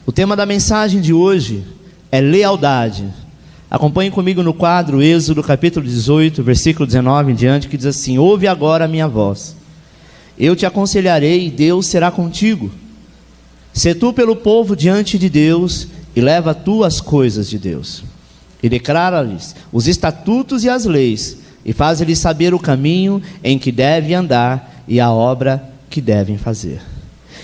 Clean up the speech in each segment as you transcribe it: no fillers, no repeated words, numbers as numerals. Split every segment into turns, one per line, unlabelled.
O tema da mensagem de hoje é lealdade. Acompanhe comigo no quadro Êxodo capítulo 18, versículo 19 em diante, que diz assim: ouve agora a minha voz, eu te aconselharei e Deus será contigo. Sê tu pelo povo diante de Deus e leva tu as coisas de Deus. E declara-lhes os estatutos e as leis, e faz-lhes saber o caminho em que devem andar e a obra que devem fazer.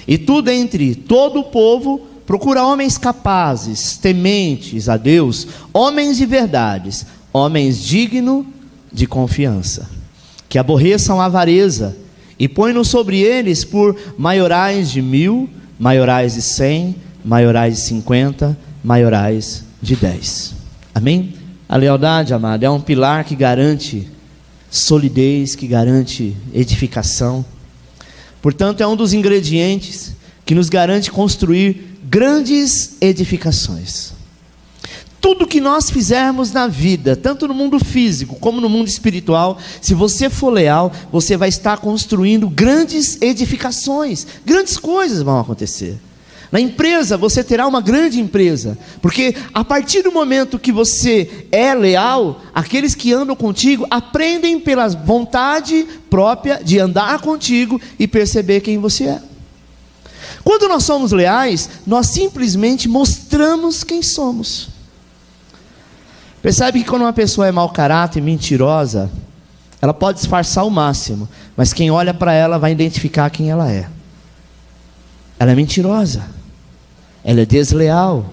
E tu dentre todo o povo procura homens capazes, tementes a Deus, homens de verdades, homens dignos de confiança, que aborreçam a avareza, e põe-no sobre eles por maiorais de 1000, maiorais de 100, maiorais de 50, maiorais de 10. Amém? A lealdade, amado, é um pilar que garante solidez, que garante edificação. Portanto, é um dos ingredientes que nos garante construir grandes edificações. Tudo que nós fizermos na vida, tanto no mundo físico como no mundo espiritual, se você for leal, você vai estar construindo grandes edificações, grandes coisas vão acontecer. Na empresa, você terá uma grande empresa, porque a partir do momento que você é leal, aqueles que andam contigo aprendem pela vontade própria de andar contigo e perceber quem você é. Quando nós somos leais, nós simplesmente mostramos quem somos. Percebe que quando uma pessoa é mau caráter e mentirosa, ela pode disfarçar o máximo, mas quem olha para ela vai identificar quem ela é. Ela é mentirosa, ela é desleal,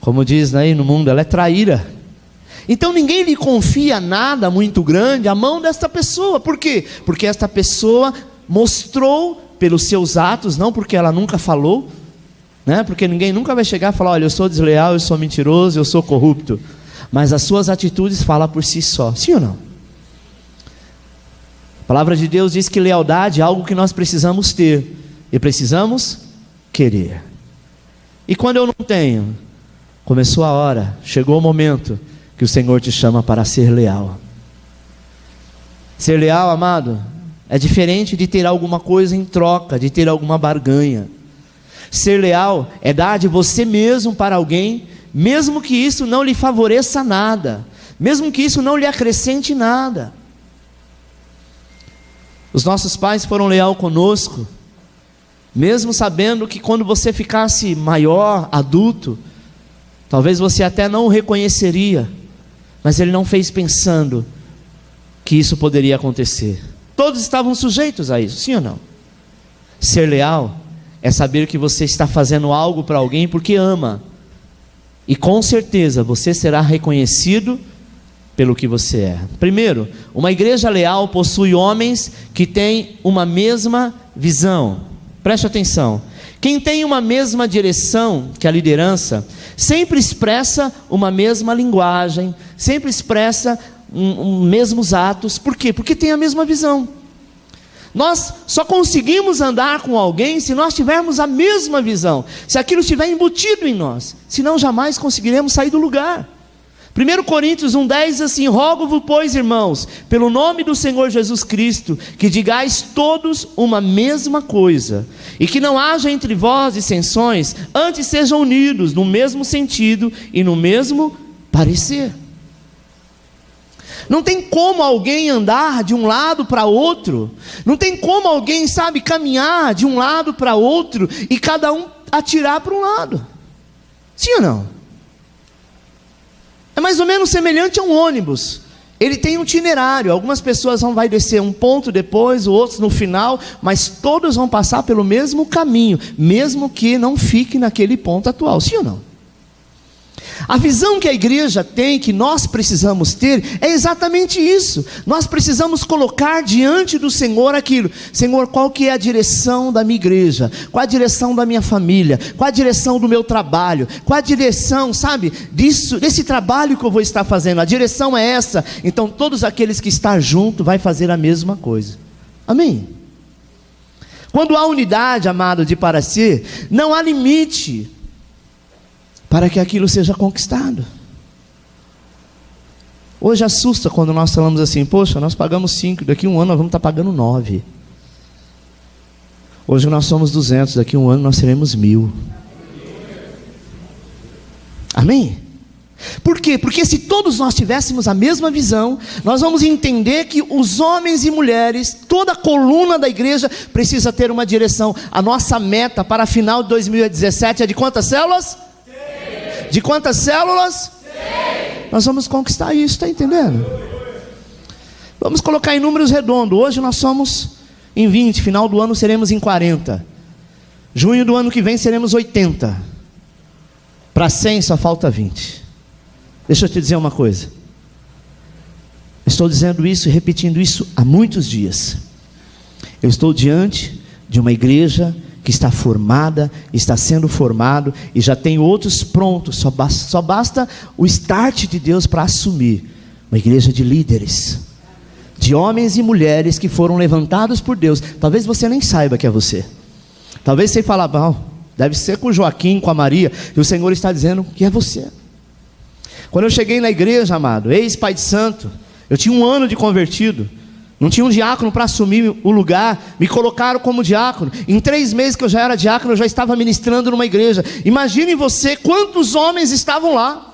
como diz aí no mundo, ela é traíra. Então ninguém lhe confia nada muito grande à mão desta pessoa. Por quê? Porque esta pessoa mostrou pelos seus atos, não porque ela nunca falou, né? Porque ninguém nunca vai chegar e falar: olha, eu sou desleal, eu sou mentiroso, eu sou corrupto. Mas as suas atitudes falam por si só, sim ou não? A palavra de Deus diz que lealdade é algo que nós precisamos ter e precisamos querer. E quando eu não tenho, começou a hora, chegou o momento que o Senhor te chama para ser leal. Ser leal, amado, é diferente de ter alguma coisa em troca, de ter alguma barganha. Ser leal é dar de você mesmo para alguém, mesmo que isso não lhe favoreça nada, mesmo que isso não lhe acrescente nada. Os nossos pais foram leais conosco, mesmo sabendo que quando você ficasse maior, adulto, talvez você até não o reconheceria, mas ele não fez pensando que isso poderia acontecer. Todos estavam sujeitos a isso, sim ou não? Ser leal é saber que você está fazendo algo para alguém porque ama, e com certeza você será reconhecido pelo que você é. Primeiro, uma igreja leal possui homens que têm uma mesma visão. Preste atenção, quem tem uma mesma direção que a liderança, sempre expressa uma mesma linguagem, sempre expressa mesmos atos. Por quê? Porque tem a mesma visão. Nós só conseguimos andar com alguém se nós tivermos a mesma visão, se aquilo estiver embutido em nós, senão jamais conseguiremos sair do lugar. 1 Coríntios 1,10 diz assim: rogo-vos, pois, irmãos, pelo nome do Senhor Jesus Cristo, que digais todos uma mesma coisa, e que não haja entre vós dissensões, antes sejam unidos no mesmo sentido e no mesmo parecer. Não tem como alguém andar de um lado para outro, não tem como alguém, caminhar de um lado para outro e cada um atirar para um lado, sim ou não? É mais ou menos semelhante a um ônibus. Ele tem um itinerário, algumas pessoas vai descer um ponto depois, outros no final, mas todos vão passar pelo mesmo caminho, mesmo que não fique naquele ponto atual, sim ou não? A visão que a igreja tem, que nós precisamos ter, é exatamente isso. Nós precisamos colocar diante do Senhor aquilo: Senhor, qual que é a direção da minha igreja? Qual a direção da minha família? Qual a direção do meu trabalho? Qual a direção, desse trabalho que eu vou estar fazendo? A direção é essa. Então todos aqueles que estão juntos vai fazer a mesma coisa. Amém? Quando há unidade, amado, de parecer, não há limite para que aquilo seja conquistado. Hoje assusta quando nós falamos assim: poxa, nós pagamos 5, daqui a um ano nós vamos estar pagando 9. Hoje nós somos 200, daqui a um ano nós seremos 1000. Amém? Por quê? Porque se todos nós tivéssemos a mesma visão, nós vamos entender que os homens e mulheres, toda a coluna da igreja precisa ter uma direção. A nossa meta para final de 2017 é de quantas células? 6. De quantas células? 6. Nós vamos conquistar isso, está entendendo? Vamos colocar em números redondos. Hoje nós somos em 20, final do ano seremos em 40. Junho do ano que vem seremos 80. Para 100 só falta 20. Deixa eu te dizer uma coisa. Estou dizendo isso e repetindo isso há muitos dias. Eu estou diante de uma igreja que está formada, está sendo formado e já tem outros prontos. Só basta o start de Deus para assumir. Uma igreja de líderes, de homens e mulheres que foram levantados por Deus. Talvez você nem saiba que é você. Talvez você fale, deve ser com o Joaquim, com a Maria. E o Senhor está dizendo que é você. Quando eu cheguei na igreja, amado, ex-pai de santo, eu tinha 1 ano de convertido, não tinha um diácono para assumir o lugar, me colocaram como diácono. Em 3 meses que eu já era diácono, eu já estava ministrando numa igreja. Imagine você quantos homens estavam lá,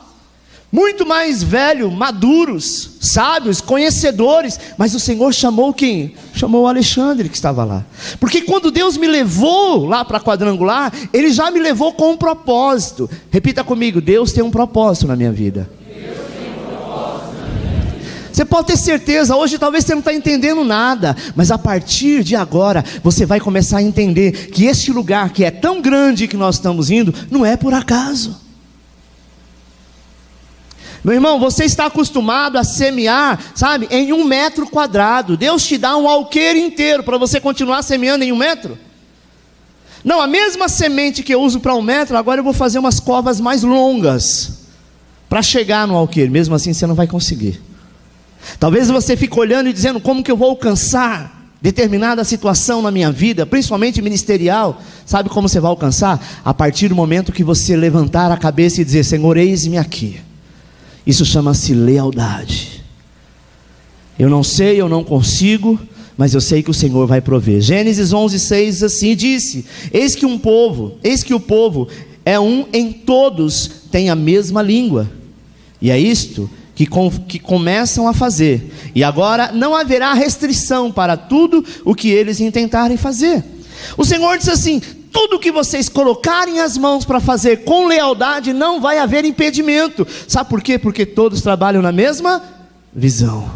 muito mais velhos, maduros, sábios, conhecedores, mas o Senhor chamou quem? Chamou o Alexandre que estava lá, porque quando Deus me levou lá para Quadrangular, Ele já me levou com um propósito. Repita comigo: Deus tem um propósito na minha vida. Você pode ter certeza, hoje talvez você não está entendendo nada, mas a partir de agora, você vai começar a entender que este lugar que é tão grande que nós estamos indo, não é por acaso. Meu irmão, você está acostumado a semear, sabe, em 1 metro quadrado. Deus te dá um alqueire inteiro para você continuar semeando em 1 metro? Não, a mesma semente que eu uso para 1 metro, agora eu vou fazer umas covas mais longas para chegar no alqueire. Mesmo assim você não vai conseguir. Talvez você fique olhando e dizendo: como que eu vou alcançar determinada situação na minha vida, principalmente ministerial? Sabe como você vai alcançar? A partir do momento que você levantar a cabeça e dizer: Senhor, eis-me aqui. Isso chama-se lealdade. Eu não sei, eu não consigo, mas eu sei que o Senhor vai prover. Gênesis 11:6 assim disse: eis que o povo é um em todos, tem a mesma língua. E é isto que começam a fazer. E agora não haverá restrição para tudo o que eles intentarem fazer. O Senhor disse assim: tudo que vocês colocarem as mãos para fazer com lealdade, não vai haver impedimento. Sabe por quê? Porque todos trabalham na mesma visão.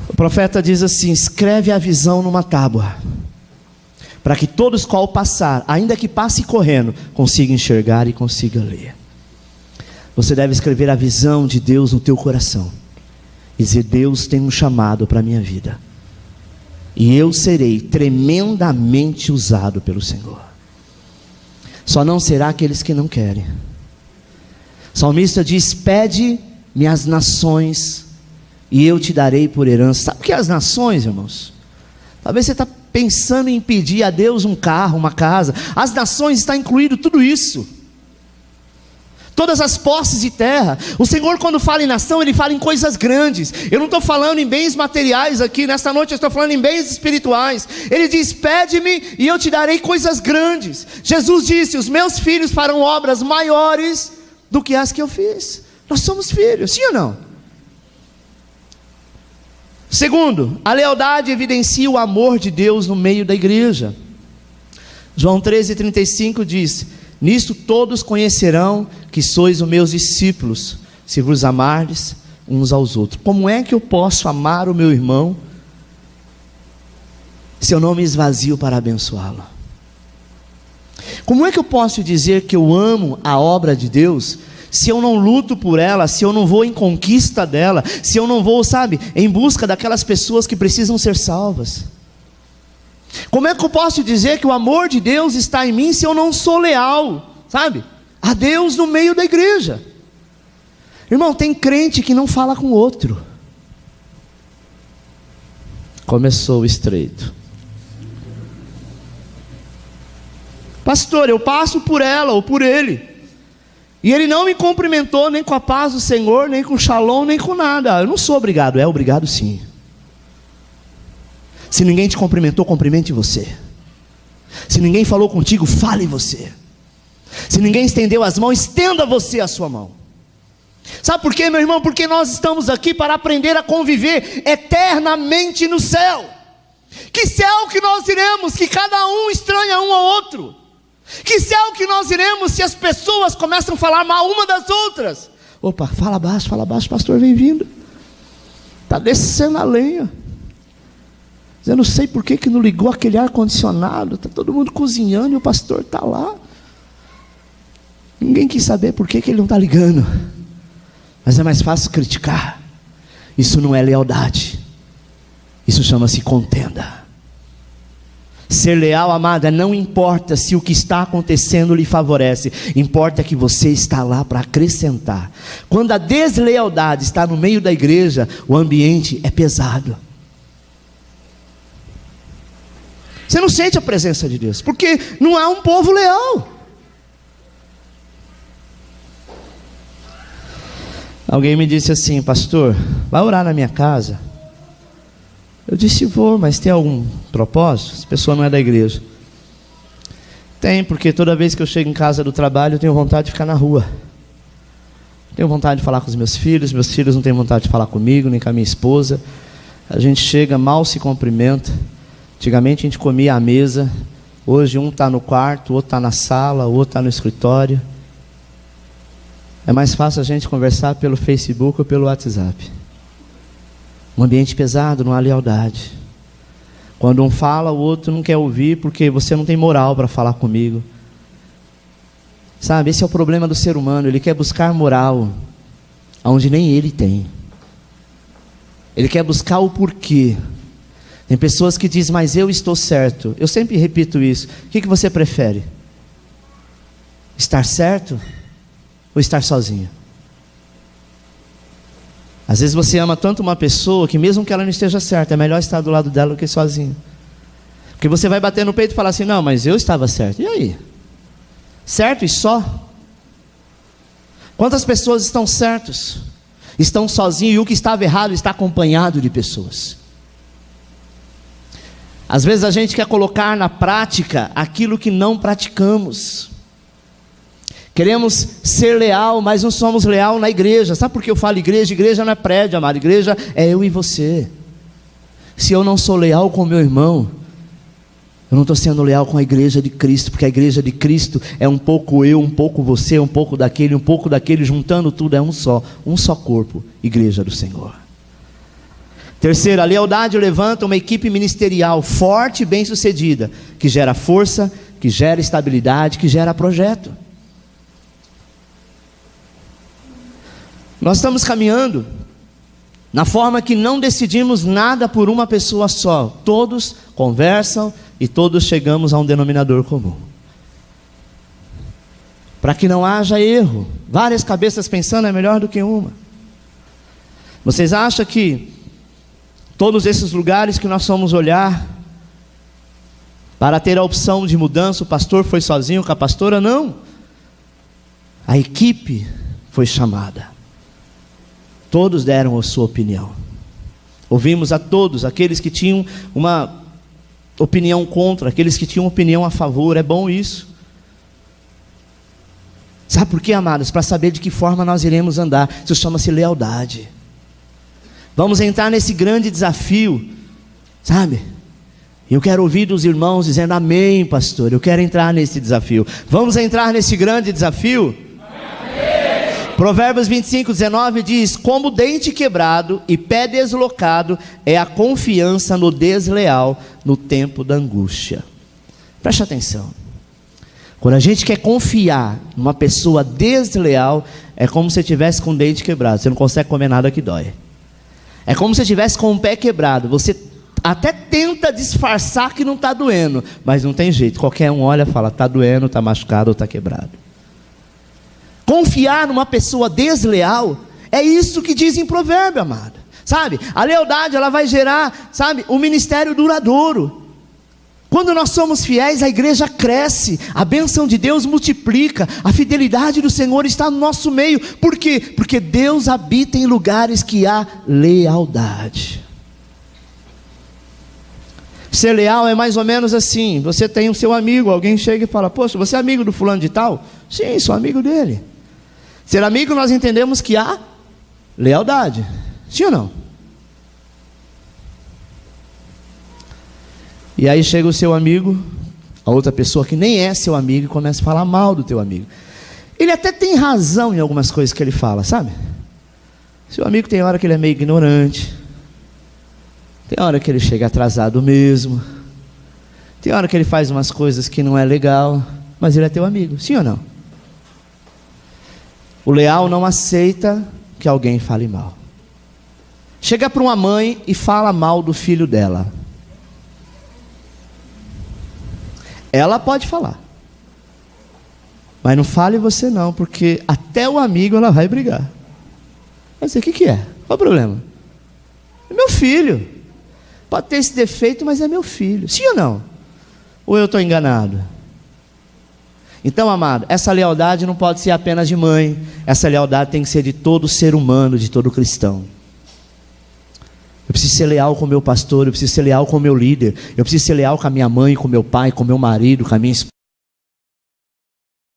O profeta diz assim: escreve a visão numa tábua, para que todos que ao passar, ainda que passe correndo, consiga enxergar e consiga ler. Você deve escrever a visão de Deus no teu coração e dizer: Deus tem um chamado para a minha vida, e eu serei tremendamente usado pelo Senhor. Só não será aqueles que não querem. O salmista diz: pede-me as nações e eu te darei por herança. Sabe o que é as nações, irmãos? Talvez você está pensando em pedir a Deus um carro, uma casa. As nações está incluído tudo isso. Todas as posses de terra. O Senhor, quando fala em nação, Ele fala em coisas grandes. Eu não estou falando em bens materiais aqui, nesta noite eu estou falando em bens espirituais. Ele diz: pede-me e eu te darei coisas grandes. Jesus disse: os meus filhos farão obras maiores do que as que eu fiz. Nós somos filhos, sim ou não? Segundo, a lealdade evidencia o amor de Deus no meio da igreja. João 13:35 diz: nisto todos conhecerão que sois os meus discípulos, se vos amardes uns aos outros. Como é que eu posso amar o meu irmão se eu não me esvazio para abençoá-lo? Como é que eu posso dizer que eu amo a obra de Deus se eu não luto por ela, se eu não vou em conquista dela, se eu não vou, sabe, em busca daquelas pessoas que precisam ser salvas? Como é que eu posso dizer que o amor de Deus está em mim se eu não sou leal, sabe, a Deus no meio da igreja? Irmão, tem crente que não fala com o outro. Começou o estreito. Pastor, eu passo por ela ou por ele, e ele não me cumprimentou nem com a paz do Senhor, nem com shalom, nem com nada. Eu não sou obrigado. É obrigado sim. Se ninguém te cumprimentou, cumprimente você. Se ninguém falou contigo, fale você. Se ninguém estendeu as mãos, estenda você a sua mão. Sabe por quê, meu irmão? Porque nós estamos aqui para aprender a conviver eternamente no céu. Que céu que nós iremos, que cada um estranha um ao outro? Que céu que nós iremos se as pessoas começam a falar mal uma das outras? Opa, fala baixo, pastor vem vindo. Está descendo a lenha. Eu não sei por que não ligou aquele ar-condicionado. Está todo mundo cozinhando e o pastor está lá. Ninguém quis saber por que ele não está ligando. Mas é mais fácil criticar. Isso não é lealdade. Isso chama-se contenda. Ser leal, amada, não importa se o que está acontecendo lhe favorece. Importa que você está lá para acrescentar. Quando a deslealdade está no meio da igreja, o ambiente é pesado. Você não sente a presença de Deus, porque não há um povo leal. Alguém me disse assim: pastor, vai orar na minha casa? Eu disse: vou, mas tem algum propósito? Essa pessoa não é da igreja. Tem, porque toda vez que eu chego em casa do trabalho, eu tenho vontade de ficar na rua. Tenho vontade de falar com os meus filhos não têm vontade de falar comigo, nem com a minha esposa. A gente chega, mal se cumprimenta. Antigamente a gente comia à mesa. Hoje um está no quarto, o outro está na sala, o outro está no escritório. É mais fácil a gente conversar pelo Facebook ou pelo WhatsApp. Um ambiente pesado, não há lealdade. Quando um fala, o outro não quer ouvir, porque você não tem moral para falar comigo. Sabe, esse é o problema do ser humano. Ele quer buscar moral onde nem ele tem. Ele quer buscar o porquê. Tem pessoas que dizem: mas eu estou certo. Eu sempre repito isso. O que você prefere? Estar certo ou estar sozinho? Às vezes você ama tanto uma pessoa que mesmo que ela não esteja certa, é melhor estar do lado dela do que sozinho. Porque você vai bater no peito e falar assim: não, mas eu estava certo. E aí? Certo e só? Quantas pessoas estão certos? Estão sozinhos, e o que estava errado está acompanhado de pessoas. Às vezes a gente quer colocar na prática aquilo que não praticamos. Queremos ser leal, mas não somos leal na igreja. Sabe por que eu falo igreja? Igreja não é prédio, amado. Igreja é eu e você. Se eu não sou leal com o meu irmão, eu não estou sendo leal com a igreja de Cristo. Porque a igreja de Cristo é um pouco eu, um pouco você, um pouco daquele, juntando tudo é um só corpo, igreja do Senhor. Terceiro, a lealdade levanta uma equipe ministerial forte e bem sucedida, que gera força, que gera estabilidade, que gera projeto. Nós estamos caminhando na forma que não decidimos nada por uma pessoa só. Todos conversam e todos chegamos a um denominador comum. Para que não haja erro. Várias cabeças pensando é melhor do que uma. Vocês acham que todos esses lugares que nós fomos olhar para ter a opção de mudança, o pastor foi sozinho com a pastora? Não. A equipe foi chamada. Todos deram a sua opinião. Ouvimos a todos, aqueles que tinham uma opinião contra, aqueles que tinham opinião a favor. É bom isso. Sabe por quê, amados? Para saber de que forma nós iremos andar. Isso chama-se lealdade. Vamos entrar nesse grande desafio, sabe? Eu quero ouvir dos irmãos dizendo: amém, pastor, eu quero entrar nesse desafio. Vamos entrar nesse grande desafio? Amém. Provérbios 25:19 diz: como dente quebrado e pé deslocado é a confiança no desleal no tempo da angústia. Preste atenção. Quando a gente quer confiar numa pessoa desleal, é como se tivesse com o dente quebrado. Você não consegue comer nada que dói. É como se estivesse com o pé quebrado. Você até tenta disfarçar que não está doendo, mas não tem jeito. Qualquer um olha e fala: está doendo, está machucado ou está quebrado. Confiar numa pessoa desleal, é isso que diz em provérbio, amado. Sabe, a lealdade ela vai gerar, sabe, um ministério duradouro. Quando nós somos fiéis, a igreja cresce, a bênção de Deus multiplica, a fidelidade do Senhor está no nosso meio. Por quê? Porque Deus habita em lugares que há lealdade. Ser leal é mais ou menos assim: você tem o seu amigo, alguém chega e fala: poxa, você é amigo do fulano de tal? Sim, sou amigo dele. Ser amigo, nós entendemos que há lealdade. Sim ou não? E aí chega o seu amigo, a outra pessoa que nem é seu amigo, e começa a falar mal do teu amigo. Ele até tem razão em algumas coisas que ele fala, sabe? Seu amigo tem hora que ele é meio ignorante, tem hora que ele chega atrasado mesmo, tem hora que ele faz umas coisas que não é legal, mas ele é teu amigo, sim ou não? O leal não aceita que alguém fale mal. Chega para uma mãe e fala mal do filho dela. Ela pode falar, mas não fale você não, porque até o amigo ela vai brigar. Mas o que é? Qual o problema? É meu filho. Pode ter esse defeito, mas é meu filho. Sim ou não? Ou eu estou enganado? Então, amado, essa lealdade não pode ser apenas de mãe. Essa lealdade tem que ser de todo ser humano, de todo cristão. Eu preciso ser leal com o meu pastor, eu preciso ser leal com o meu líder, eu preciso ser leal com a minha mãe, com o meu pai, com o meu marido, com a minha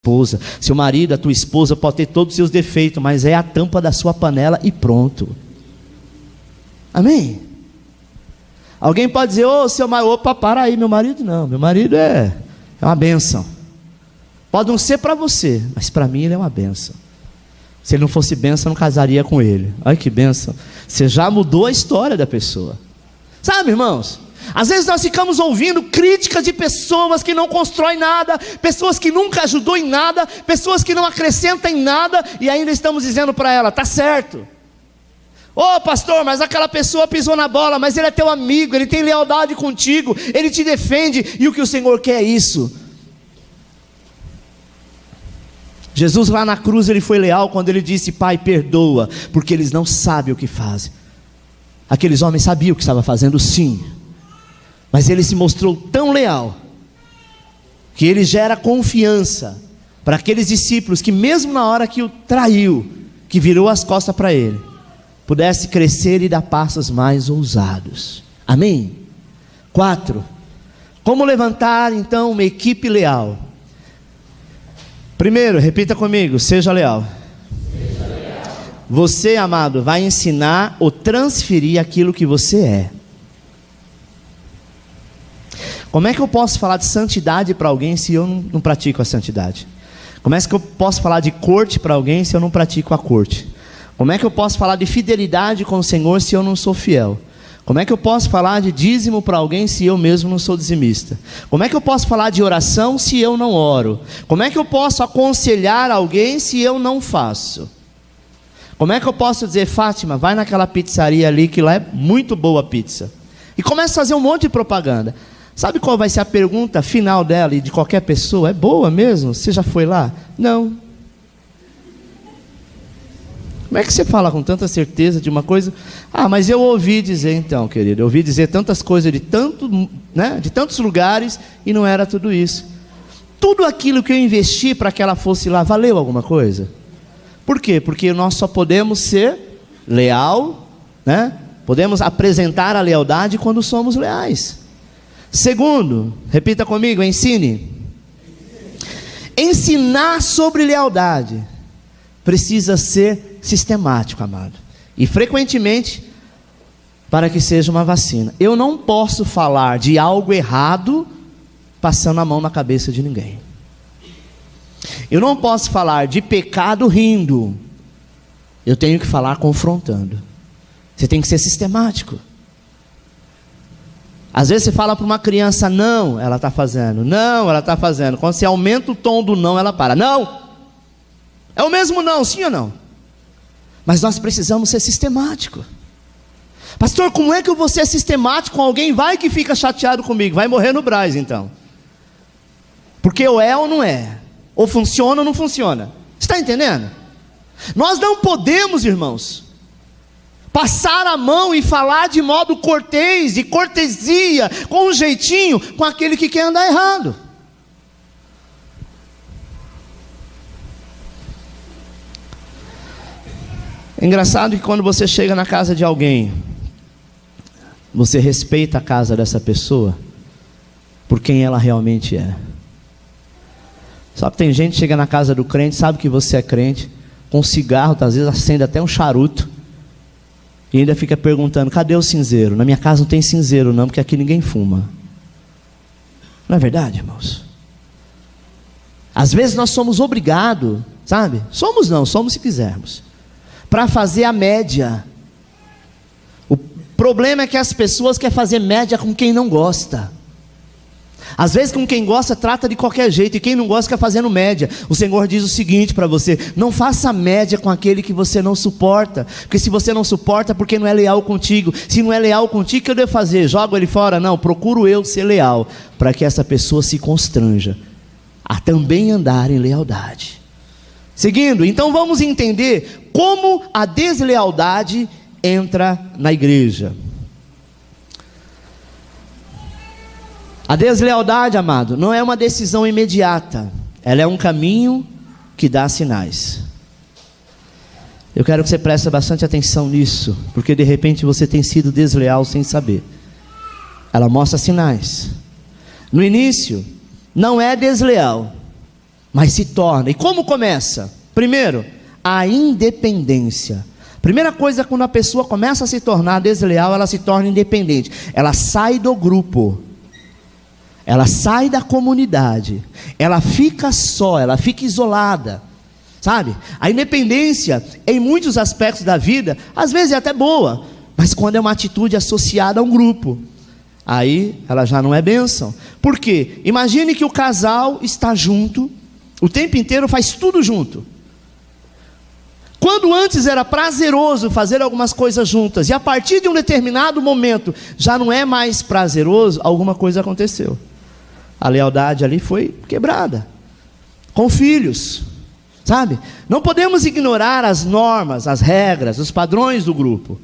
esposa. Seu marido, a tua esposa pode ter todos os seus defeitos, mas é a tampa da sua panela e pronto. Amém? Alguém pode dizer, ô seu marido, opa, para aí, meu marido não, meu marido é uma bênção. Pode não ser para você, mas para mim ele é uma bênção. Se ele não fosse bênção, eu não casaria com ele. Olha que bênção. Você já mudou a história da pessoa. Sabe, irmãos? Às vezes nós ficamos ouvindo críticas de pessoas que não constroem nada, pessoas que nunca ajudou em nada, pessoas que não acrescentam em nada, e ainda estamos dizendo para ela, tá certo. Ô pastor, mas aquela pessoa pisou na bola, mas ele é teu amigo, ele tem lealdade contigo, ele te defende, e o que o Senhor quer é isso. Jesus lá na cruz, ele foi leal quando ele disse, Pai, perdoa, porque eles não sabem o que fazem. Aqueles homens sabiam o que estava fazendo, sim, mas ele se mostrou tão leal, que ele gera confiança para aqueles discípulos, que mesmo na hora que o traiu, que virou as costas para ele, pudesse crescer e dar passos mais ousados. Amém? 4, como levantar então uma equipe leal? Primeiro, repita comigo, seja leal.
Seja leal.
Você, amado, vai ensinar ou transferir aquilo que você é. Como é que eu posso falar de santidade para alguém se eu não pratico a santidade? Como é que eu posso falar de corte para alguém se eu não pratico a corte? Como é que eu posso falar de fidelidade com o Senhor se eu não sou fiel? Como é que eu posso falar de dízimo para alguém se eu mesmo não sou dizimista? Como é que eu posso falar de oração se eu não oro? Como é que eu posso aconselhar alguém se eu não faço? Como é que eu posso dizer, Fátima, vai naquela pizzaria ali que lá é muito boa a pizza? E começa a fazer um monte de propaganda. Sabe qual vai ser a pergunta final dela e de qualquer pessoa? É boa mesmo? Você já foi lá? Não. Como é que você fala com tanta certeza de uma coisa? Ah, mas eu ouvi dizer então, querido. Eu ouvi dizer tantas coisas de tantos lugares e não era tudo isso. Tudo aquilo que eu investi para que ela fosse lá, valeu alguma coisa? Por quê? Porque nós só podemos ser leal, né? Podemos apresentar a lealdade quando somos leais. Segundo, repita comigo, ensine. Ensinar sobre lealdade precisa ser sistemático, amado, e frequentemente, para que seja uma vacina. Eu não posso falar de algo errado passando a mão na cabeça de ninguém. Eu não posso falar de pecado rindo. Eu tenho que falar confrontando. Você tem que ser sistemático. Às vezes você fala para uma criança não, ela está fazendo, não, ela está fazendo. Quando você aumenta o tom do não, ela para, não. É o mesmo não, sim ou não? Mas nós precisamos ser sistemáticos. Pastor, como é que eu vou ser sistemático com alguém? Vai que fica chateado comigo, vai morrer no Brás então. Porque ou é ou não é, ou funciona ou não funciona. Você está entendendo? Nós não podemos, irmãos, passar a mão e falar de modo cortês, de cortesia, com um jeitinho, com aquele que quer andar errado. É engraçado que quando você chega na casa de alguém, você respeita a casa dessa pessoa por quem ela realmente é. Só que tem gente que chega na casa do crente, sabe que você é crente, com um cigarro, às vezes acende até um charuto, e ainda fica perguntando: cadê o cinzeiro? Na minha casa não tem cinzeiro não, porque aqui ninguém fuma. Não é verdade, irmãos? Às vezes nós somos obrigados, sabe? Somos se quisermos, para fazer a média. O problema é que as pessoas querem fazer média com quem não gosta. Às vezes com quem gosta trata de qualquer jeito, e quem não gosta fica fazendo média. O Senhor diz o seguinte para você: não faça média com aquele que você não suporta, porque se você não suporta, porque não é leal contigo. Se não é leal contigo, o que eu devo fazer? Jogo ele fora? Não, procuro eu ser leal, para que essa pessoa se constranja a também andar em lealdade. Seguindo, então vamos entender como a deslealdade entra na igreja. A deslealdade, amado, não é uma decisão imediata, ela é um caminho que dá sinais. Eu quero que você preste bastante atenção nisso, porque de repente você tem sido desleal sem saber. Ela mostra sinais. No início, não é desleal, mas se torna. E como começa? Primeiro, a independência. Primeira coisa, quando a pessoa começa a se tornar desleal, ela se torna independente. Ela sai do grupo. Ela sai da comunidade, ela fica só, ela fica isolada, sabe? A independência, em muitos aspectos da vida, às vezes é até boa, mas quando é uma atitude associada a um grupo, aí ela já não é bênção. Por quê? Imagine que o casal está junto, o tempo inteiro faz tudo junto. Quando antes era prazeroso fazer algumas coisas juntas, e a partir de um determinado momento já não é mais prazeroso, alguma coisa aconteceu. A lealdade ali foi quebrada. Com filhos, sabe? Não podemos ignorar as normas, as regras, os padrões do grupo.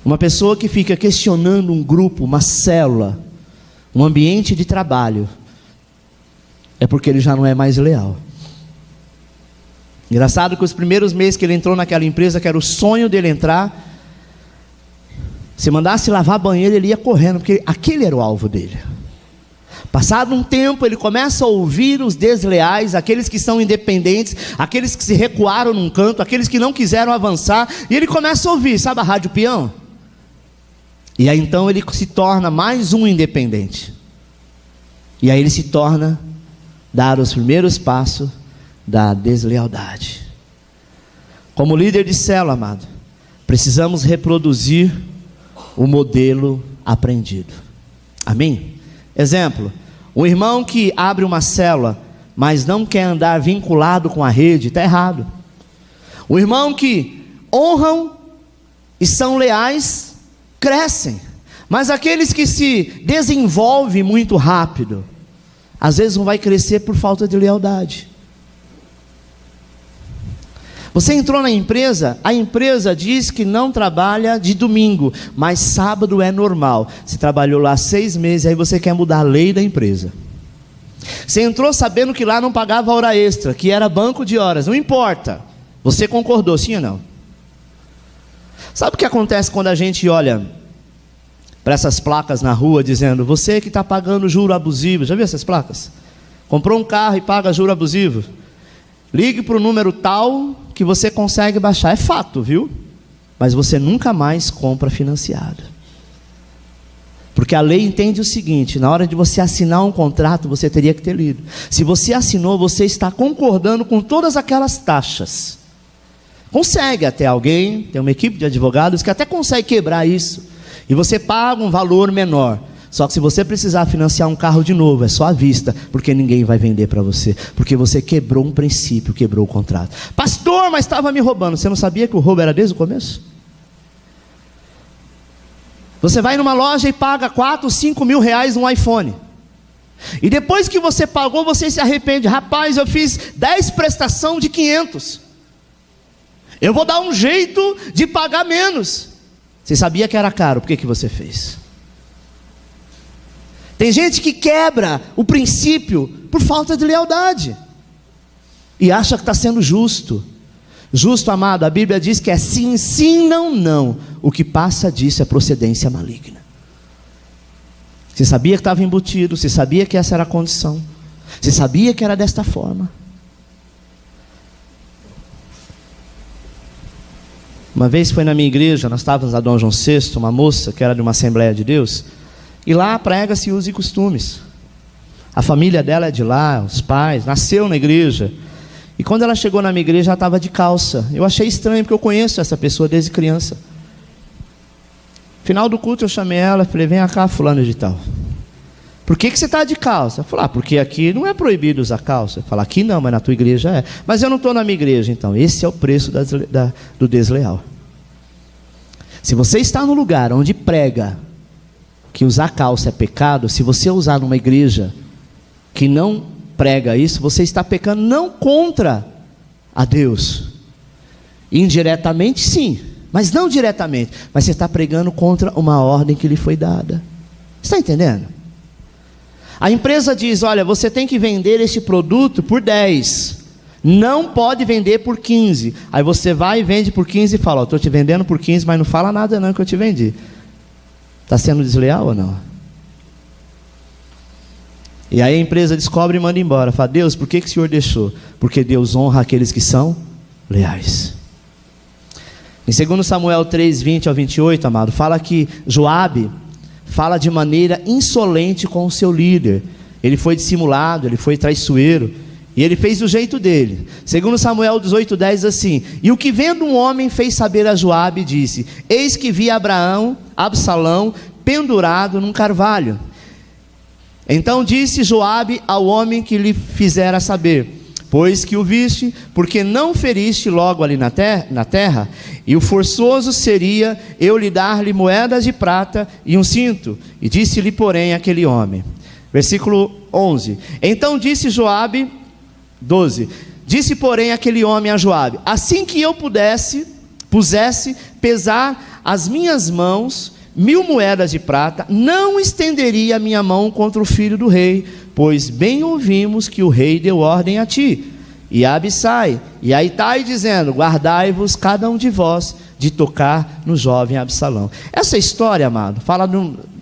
Uma pessoa que fica questionando um grupo, uma célula, um ambiente de trabalho, é porque ele já não é mais leal. Engraçado que os primeiros meses que ele entrou naquela empresa, que era o sonho dele entrar, se mandasse lavar banheiro, ele ia correndo, porque aquele era o alvo dele. Passado um tempo, ele começa a ouvir os desleais, aqueles que são independentes, aqueles que se recuaram num canto, aqueles que não quiseram avançar, e ele começa a ouvir, sabe a rádio peão? E aí então ele se torna mais um independente. E aí ele se torna, dar os primeiros passos da deslealdade. Como líder de célula, amado, precisamos reproduzir o modelo aprendido. Amém? Exemplo, um irmão que abre uma célula, mas não quer andar vinculado com a rede, está errado. O irmão que honram e são leais, crescem. Mas aqueles que se desenvolvem muito rápido, às vezes não vai crescer por falta de lealdade. Você entrou na empresa, a empresa diz que não trabalha de domingo, mas sábado é normal. Você trabalhou lá 6 meses, aí você quer mudar a lei da empresa. Você entrou sabendo que lá não pagava hora extra, que era banco de horas, não importa. Você concordou, sim ou não? Sabe o que acontece quando a gente olha para essas placas na rua, dizendo: você que está pagando juro abusivo? Já viu essas placas? Comprou um carro e paga juro abusivo? Ligue para o número tal que você consegue baixar. É fato, viu? Mas você nunca mais compra financiado. Porque a lei entende o seguinte: na hora de você assinar um contrato, você teria que ter lido. Se você assinou, você está concordando com todas aquelas taxas. Consegue até alguém, tem uma equipe de advogados que até consegue quebrar isso. E você paga um valor menor. Só que se você precisar financiar um carro de novo, é só à vista, porque ninguém vai vender para você, porque você quebrou um princípio, quebrou o contrato. Pastor, mas estava me roubando. Você não sabia que o roubo era desde o começo? Você vai numa loja e paga 4, 5 mil reais um iPhone, e depois que você pagou, você se arrepende. Rapaz, eu fiz 10 prestação de 500, eu vou dar um jeito de pagar menos. Você sabia que era caro, por que você fez? Tem gente que quebra o princípio por falta de lealdade e acha que está sendo justo. Justo, amado, a Bíblia diz que é sim, sim, não, não. O que passa disso é procedência maligna. Você sabia que estava embutido, você sabia que essa era a condição. Você sabia que era desta forma? Uma vez foi na minha igreja, nós estávamos na Dom João VI, uma moça que era de uma Assembleia de Deus, e lá prega-se usos e costumes. A família dela é de lá, os pais, nasceu na igreja. E quando ela chegou na minha igreja, ela estava de calça. Eu achei estranho, porque eu conheço essa pessoa desde criança. Final do culto eu chamei ela, falei, vem cá, fulano de tal. Por que você está de calça? Eu falei, porque aqui não é proibido usar calça. Eu falei, aqui não, mas na tua igreja é. Mas eu não estou na minha igreja, então. Esse é o preço do desleal. Se você está no lugar onde prega que usar calça é pecado, se você usar numa igreja que não prega isso, você está pecando não contra a Deus. Indiretamente sim, mas não diretamente. Mas você está pregando contra uma ordem que lhe foi dada. Está entendendo? A empresa diz, olha, você tem que vender este produto por 10. Não pode vender por 15. Aí você vai e vende por 15 e fala, estou te vendendo por 15, mas não fala nada não que eu te vendi. Está sendo desleal ou não? E aí a empresa descobre e manda embora. Fala, Deus, por que o Senhor deixou? Porque Deus honra aqueles que são leais. Em 2 Samuel 3, 20 ao 28, amado, fala que Joabe fala de maneira insolente com o seu líder. Ele foi dissimulado, ele foi traiçoeiro, e ele fez do jeito dele. 2 Samuel 18, 10 assim, e o que vendo um homem fez saber a Joabe, disse, eis que vi Absalão pendurado num carvalho. Então disse Joabe ao homem que lhe fizera saber, pois que o viste, porque não feriste logo ali na terra, e o forçoso seria eu lhe dar-lhe moedas de prata e um cinto. E disse-lhe, porém, aquele homem. Versículo 11. Então disse Joabe, 12. Disse, porém, aquele homem a Joabe, assim que eu pusesse pesar as minhas mãos 1000 moedas de prata, não estenderia a minha mão contra o filho do rei, pois bem ouvimos que o rei deu ordem a ti, e a Abissai, e a Itai, dizendo, guardai-vos cada um de vós, de tocar no jovem Absalão. Essa história, amado, fala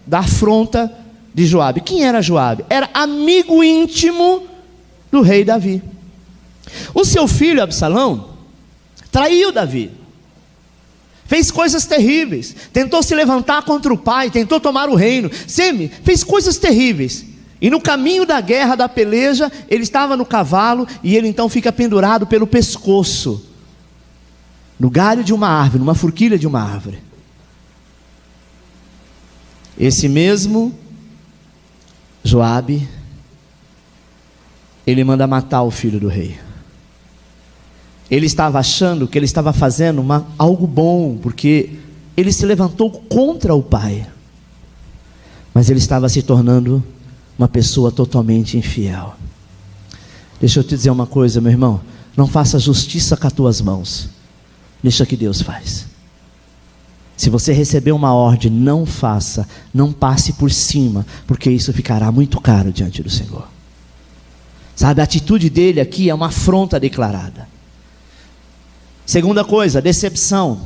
da afronta de Joabe. Quem era Joabe? Era amigo íntimo do rei Davi. O seu filho Absalão traiu Davi, fez coisas terríveis, tentou se levantar contra o pai, tentou tomar o reino, fez coisas terríveis. E no caminho da guerra, da peleja, ele estava no cavalo, e ele então fica pendurado pelo pescoço, no galho de uma árvore, numa forquilha de uma árvore. Esse mesmo Joabe, ele manda matar o filho do rei. Ele estava achando que ele estava fazendo algo bom, porque ele se levantou contra o pai, mas ele estava se tornando uma pessoa totalmente infiel. Deixa eu te dizer uma coisa, meu irmão, não faça justiça com as tuas mãos, deixa que Deus faz. Se você receber uma ordem, não faça, não passe por cima, porque isso ficará muito caro diante do Senhor. Sabe, a atitude dele aqui é uma afronta declarada. Segunda coisa, decepção.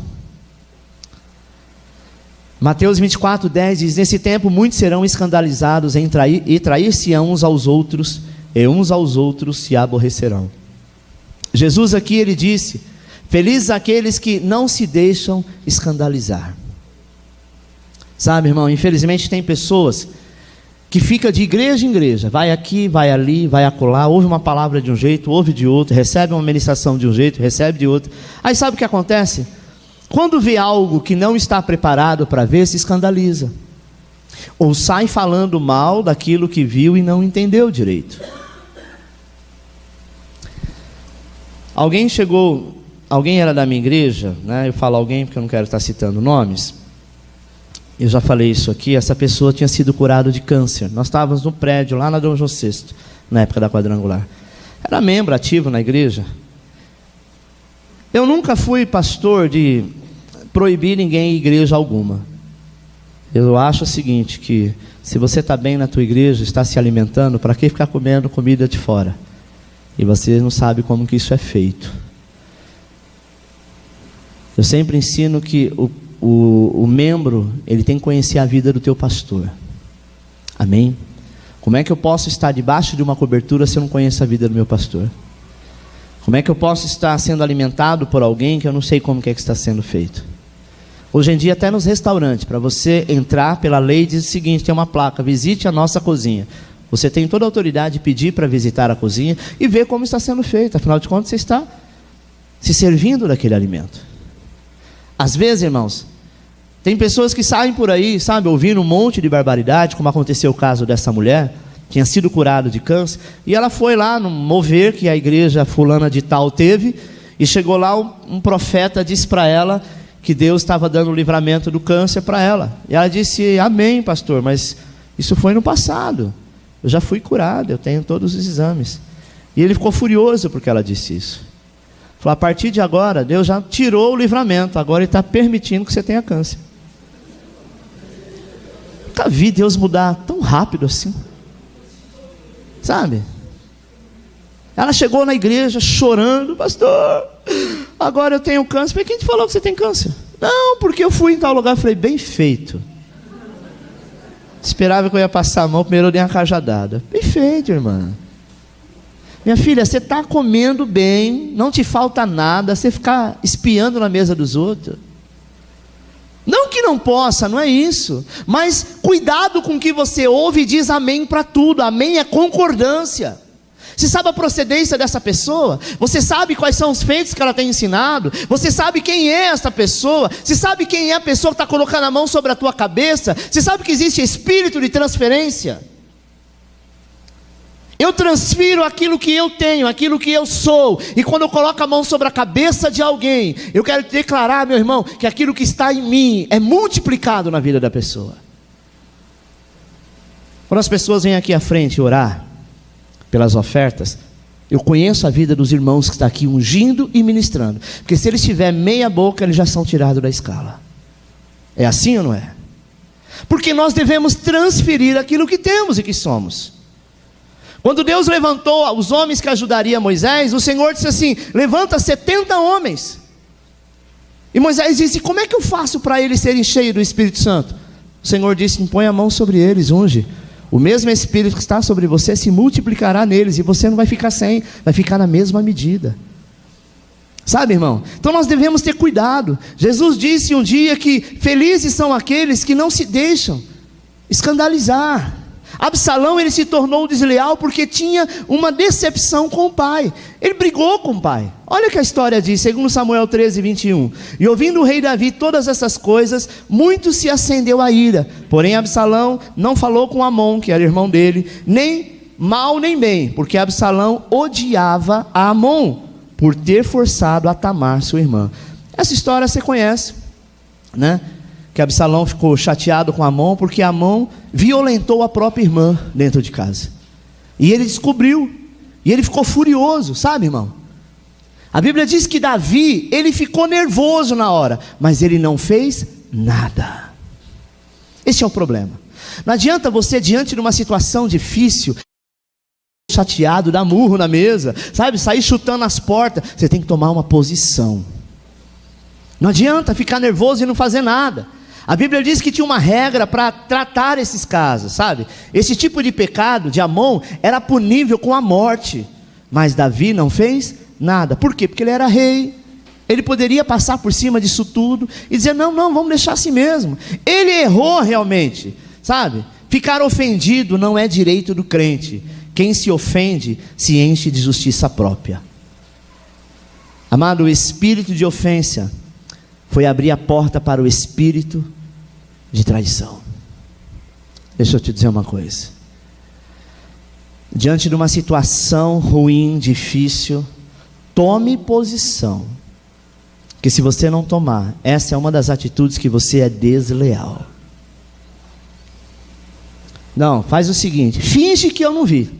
Mateus 24, 10 diz, nesse tempo muitos serão escandalizados em trair-se-ão uns aos outros, e uns aos outros se aborrecerão. Jesus aqui, ele disse, felizes aqueles que não se deixam escandalizar. Sabe, irmão, infelizmente tem pessoas que ficam de igreja em igreja, vai aqui, vai ali, vai acolá, ouve uma palavra de um jeito, ouve de outro, recebe uma ministração de um jeito, recebe de outro. Aí sabe o que acontece? Quando vê algo que não está preparado para ver, se escandaliza, ou sai falando mal daquilo que viu e não entendeu direito. Alguém era da minha igreja, né? Eu falo alguém porque eu não quero estar citando nomes. Eu já falei isso aqui. Essa pessoa tinha sido curada de câncer. Nós estávamos no prédio lá na Dom João VI, na época da quadrangular. Era membro ativo na igreja. Eu nunca fui pastor de proibir ninguém em igreja alguma. Eu acho o seguinte, que se você está bem na tua igreja, está se alimentando, para que ficar comendo comida de fora? E você não sabe como que isso é feito. Eu sempre ensino que o membro, ele tem que conhecer a vida do teu pastor. Amém? Como é que eu posso estar debaixo de uma cobertura se eu não conheço a vida do meu pastor? Como é que eu posso estar sendo alimentado por alguém que eu não sei como que é que está sendo feito? Hoje em dia, até nos restaurantes, para você entrar, pela lei diz o seguinte, tem uma placa: visite a nossa cozinha. Você tem toda a autoridade de pedir para visitar a cozinha e ver como está sendo feito. Afinal de contas, você está se servindo daquele alimento. Às vezes, irmãos, tem pessoas que saem por aí, sabe, ouvindo um monte de barbaridade, como aconteceu o caso dessa mulher, tinha sido curada de câncer, e ela foi lá no mover que a igreja fulana de tal teve, e chegou lá um profeta, disse para ela que Deus estava dando o livramento do câncer para ela, e ela disse: amém, pastor, mas isso foi no passado, eu já fui curada, eu tenho todos os exames. E ele ficou furioso porque ela disse isso. Falou: a partir de agora, Deus já tirou o livramento, agora Ele está permitindo que você tenha câncer. Nunca vi Deus mudar tão rápido assim, sabe? Ela chegou na igreja chorando: pastor, agora eu tenho câncer. Falei: quem te falou que você tem câncer? Não, porque eu fui em tal lugar. Falei: bem feito. Esperava que eu ia passar a mão, primeiro eu dei uma cajadada. Bem feito, irmã. Minha filha, você está comendo bem, não te falta nada, você ficar espiando na mesa dos outros. Não que não possa, não é isso, mas cuidado com o que você ouve e diz amém para tudo. Amém é concordância. Você sabe a procedência dessa pessoa? Você sabe quais são os feitos que ela tem ensinado? Você sabe quem é essa pessoa? Você sabe quem é a pessoa que está colocando a mão sobre a tua cabeça? Você sabe que existe espírito de transferência? Eu transfiro aquilo que eu tenho, aquilo que eu sou, e quando eu coloco a mão sobre a cabeça de alguém, eu quero declarar, meu irmão, que aquilo que está em mim é multiplicado na vida da pessoa. Quando as pessoas vêm aqui à frente orar pelas ofertas, eu conheço a vida dos irmãos que estão aqui ungindo e ministrando, porque se eles tiverem meia boca, eles já são tirados da escala. É assim ou não é? Porque nós devemos transferir aquilo que temos e que somos. Quando Deus levantou os homens que ajudariam Moisés, o Senhor disse assim: levanta 70 homens. E Moisés disse: como é que eu faço para eles serem cheios do Espírito Santo? O Senhor disse: põe a mão sobre eles, unge. O mesmo Espírito que está sobre você se multiplicará neles, e você não vai ficar sem, vai ficar na mesma medida. Sabe, irmão? Então nós devemos ter cuidado. Jesus disse um dia que felizes são aqueles que não se deixam escandalizar. Absalão, ele se tornou desleal porque tinha uma decepção com o pai. Ele brigou com o pai. Olha o que a história diz, segundo Samuel 13, 21. E ouvindo o rei Davi todas essas coisas, muito se acendeu a ira. Porém Absalão não falou com Amon, que era irmão dele, nem mal nem bem, porque Absalão odiava a Amon, por ter forçado a Tamar, sua irmã. Essa história você conhece, né? Que Absalão ficou chateado com Amon, porque Amon violentou a própria irmã dentro de casa. E ele descobriu, e ele ficou furioso, sabe, irmão? A Bíblia diz que Davi, ele ficou nervoso na hora, mas ele não fez nada. Esse é o problema. Não adianta você, diante de uma situação difícil, chateado, dar murro na mesa, sabe, sair chutando as portas. Você tem que tomar uma posição. Não adianta ficar nervoso e não fazer nada. A Bíblia diz que tinha uma regra para tratar esses casos, sabe? Esse tipo de pecado de Amon era punível com a morte, mas Davi não fez nada. Por quê? Porque ele era rei. Ele poderia passar por cima disso tudo e dizer: não, vamos deixar assim mesmo. Ele errou realmente, sabe? Ficar ofendido não é direito do crente. Quem se ofende se enche de justiça própria. Amado, o espírito de ofensa foi abrir a porta para o espírito de traição. Deixa eu te dizer uma coisa. Diante de uma situação ruim, difícil, tome posição. Que se você não tomar, essa é uma das atitudes que você é desleal. Não, faz o seguinte: finge que eu não vi.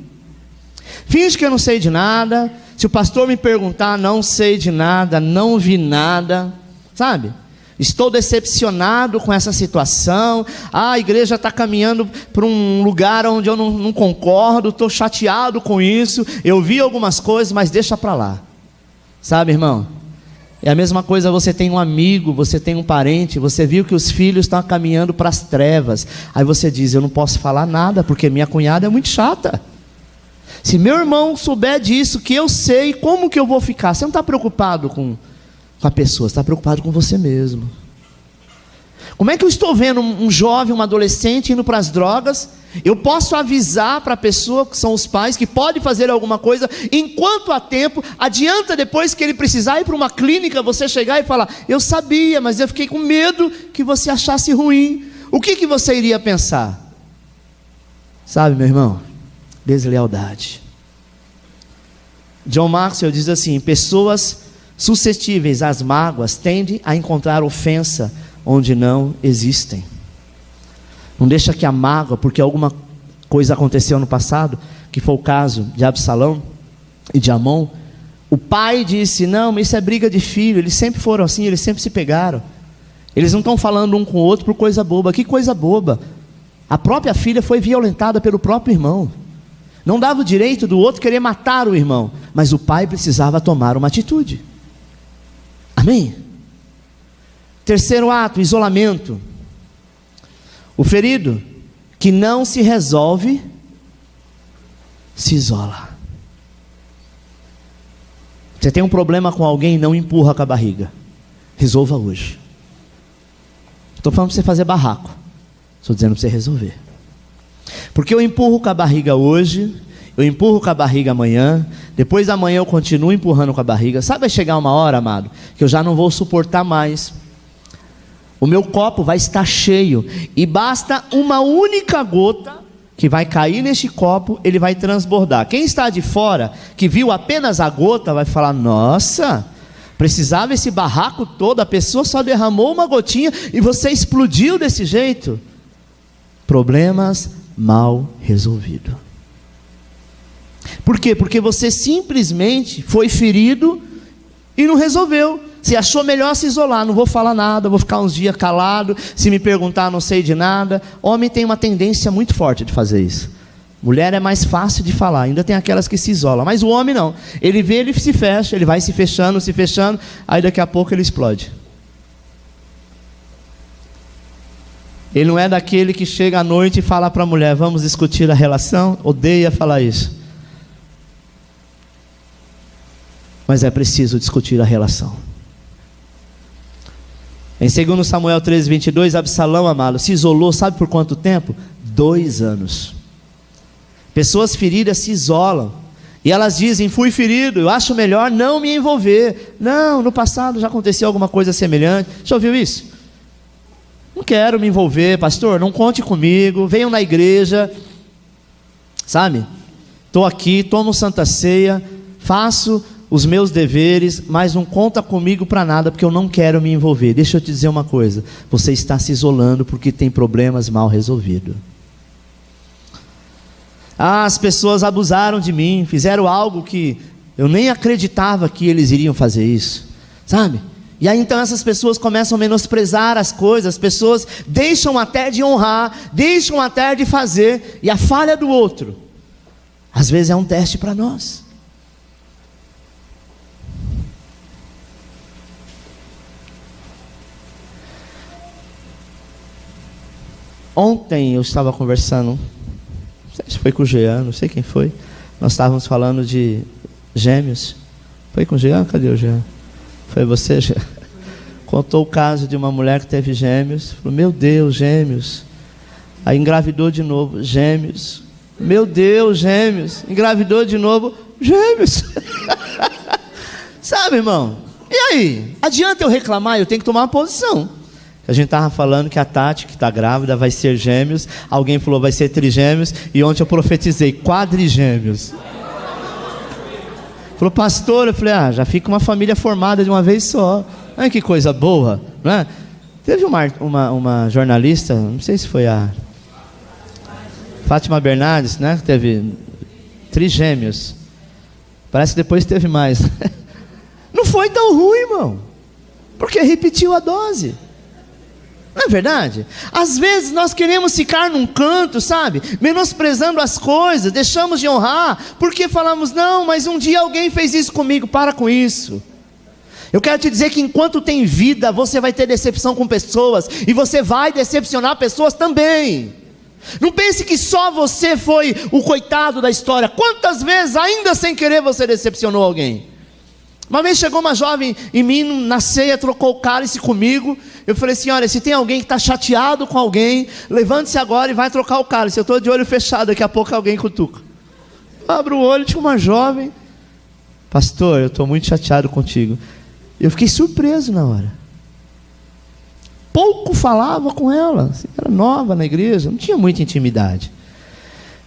Finge que eu não sei de nada. Se o pastor me perguntar, não sei de nada, não vi nada. Sabe? Estou decepcionado com essa situação. A igreja está caminhando para um lugar onde eu não concordo. Estou chateado com isso. Eu vi algumas coisas, mas deixa para lá. Sabe, irmão? É a mesma coisa, você tem um amigo, você tem um parente, você viu que os filhos estão caminhando para as trevas. Aí você diz, eu não posso falar nada, porque minha cunhada é muito chata. Se meu irmão souber disso, que eu sei, como que eu vou ficar? Você não está preocupado com a pessoa, você está preocupado com você mesmo. Como é que eu estou vendo um jovem, um adolescente indo para as drogas? Eu posso avisar para a pessoa, que são os pais, que pode fazer alguma coisa, enquanto há tempo. Adianta depois que ele precisar ir para uma clínica, você chegar e falar, eu sabia, mas eu fiquei com medo que você achasse ruim. O que você iria pensar? Sabe, meu irmão? Deslealdade. John Maxwell diz assim, pessoas suscetíveis às mágoas tendem a encontrar ofensa onde não existem. Não deixa que a mágoa, porque alguma coisa aconteceu no passado, que foi o caso de Absalão e de Amon. O pai disse, não, isso é briga de filho, eles sempre foram assim, eles sempre se pegaram. Eles não estão falando um com o outro por coisa boba. Que coisa boba? A própria filha foi violentada pelo próprio irmão. Não dava o direito do outro querer matar o irmão, mas o pai precisava tomar uma atitude. Amém? Terceiro ato, isolamento. O ferido que não se resolve, se isola. Você tem um problema com alguém, não empurra com a barriga. Resolva hoje. Estou falando para você fazer barraco. Estou dizendo para você resolver. Porque eu empurro com a barriga hoje, eu empurro com a barriga amanhã, depois da manhã eu continuo empurrando com a barriga. Sabe, vai chegar uma hora, amado, que eu já não vou suportar mais. O meu copo vai estar cheio, e basta uma única gota que vai cair neste copo, ele vai transbordar. Quem está de fora, que viu apenas a gota, vai falar, nossa, precisava esse barraco todo, a pessoa só derramou uma gotinha, e você explodiu desse jeito. Problemas mal resolvidos. Por quê? Porque você simplesmente foi ferido e não resolveu. Você achou melhor se isolar, não vou falar nada, vou ficar uns dias calado, se me perguntar não sei de nada. Homem tem uma tendência muito forte de fazer isso. Mulher é mais fácil de falar, ainda tem aquelas que se isolam, mas o homem não. Ele vê, ele se fecha, ele vai se fechando, aí daqui a pouco ele explode. Ele não é daquele que chega à noite e fala para a mulher, vamos discutir a relação, odeia falar isso. Mas é preciso discutir a relação. Em 2 Samuel 13:22, Absalão, amado, se isolou, sabe por quanto tempo? 2 anos. Pessoas feridas se isolam, e elas dizem, fui ferido, eu acho melhor não me envolver. Não, no passado já aconteceu alguma coisa semelhante. Já ouviu isso? Não quero me envolver, pastor, não conte comigo, venham na igreja, sabe? Estou aqui, tomo Santa Ceia, faço os meus deveres, mas não conta comigo para nada, porque eu não quero me envolver. Deixa eu te dizer uma coisa, você está se isolando porque tem problemas mal resolvidos. As pessoas abusaram de mim, fizeram algo que eu nem acreditava que eles iriam fazer isso, sabe? E aí então essas pessoas começam a menosprezar as coisas, as pessoas deixam até de honrar, deixam até de fazer, e a falha do outro, às vezes é um teste para nós. Ontem eu estava conversando, não sei se foi com o Jean, não sei quem foi. Nós estávamos falando de gêmeos. Foi com o Jean? Cadê o Jean? Foi você, Jean? Contou o caso de uma mulher que teve gêmeos. Falou, meu Deus, gêmeos. Aí engravidou de novo, gêmeos. Meu Deus, gêmeos. Engravidou de novo, gêmeos. Sabe, irmão? E aí? Adianta eu reclamar? Eu tenho que tomar uma posição. A gente estava falando que a Tati, que está grávida, vai ser gêmeos. Alguém falou, vai ser trigêmeos. E ontem eu profetizei, quadrigêmeos. Falou, pastor, eu falei, já fica uma família formada de uma vez só. Olha que coisa boa, não é? Teve uma jornalista, não sei se foi a Fátima Bernardes, né? Que teve trigêmeos. Parece que depois teve mais. Não foi tão ruim, irmão. Porque repetiu a dose. Não é verdade? Às vezes nós queremos ficar num canto, sabe? Menosprezando as coisas, deixamos de honrar, porque falamos, não, mas um dia alguém fez isso comigo, para com isso. Eu quero te dizer que enquanto tem vida, você vai ter decepção com pessoas, e você vai decepcionar pessoas também. Não pense que só você foi o coitado da história. Quantas vezes, ainda sem querer, você decepcionou alguém? Uma vez chegou uma jovem em mim na ceia, trocou o cálice comigo. Eu falei assim: olha, se tem alguém que está chateado com alguém, levante-se agora e vai trocar o cálice. Eu estou de olho fechado, daqui a pouco alguém cutuca. Eu abro o olho, tinha uma jovem: pastor, eu estou muito chateado contigo. Eu fiquei surpreso na hora. Pouco falava com ela, assim, era nova na igreja, não tinha muita intimidade.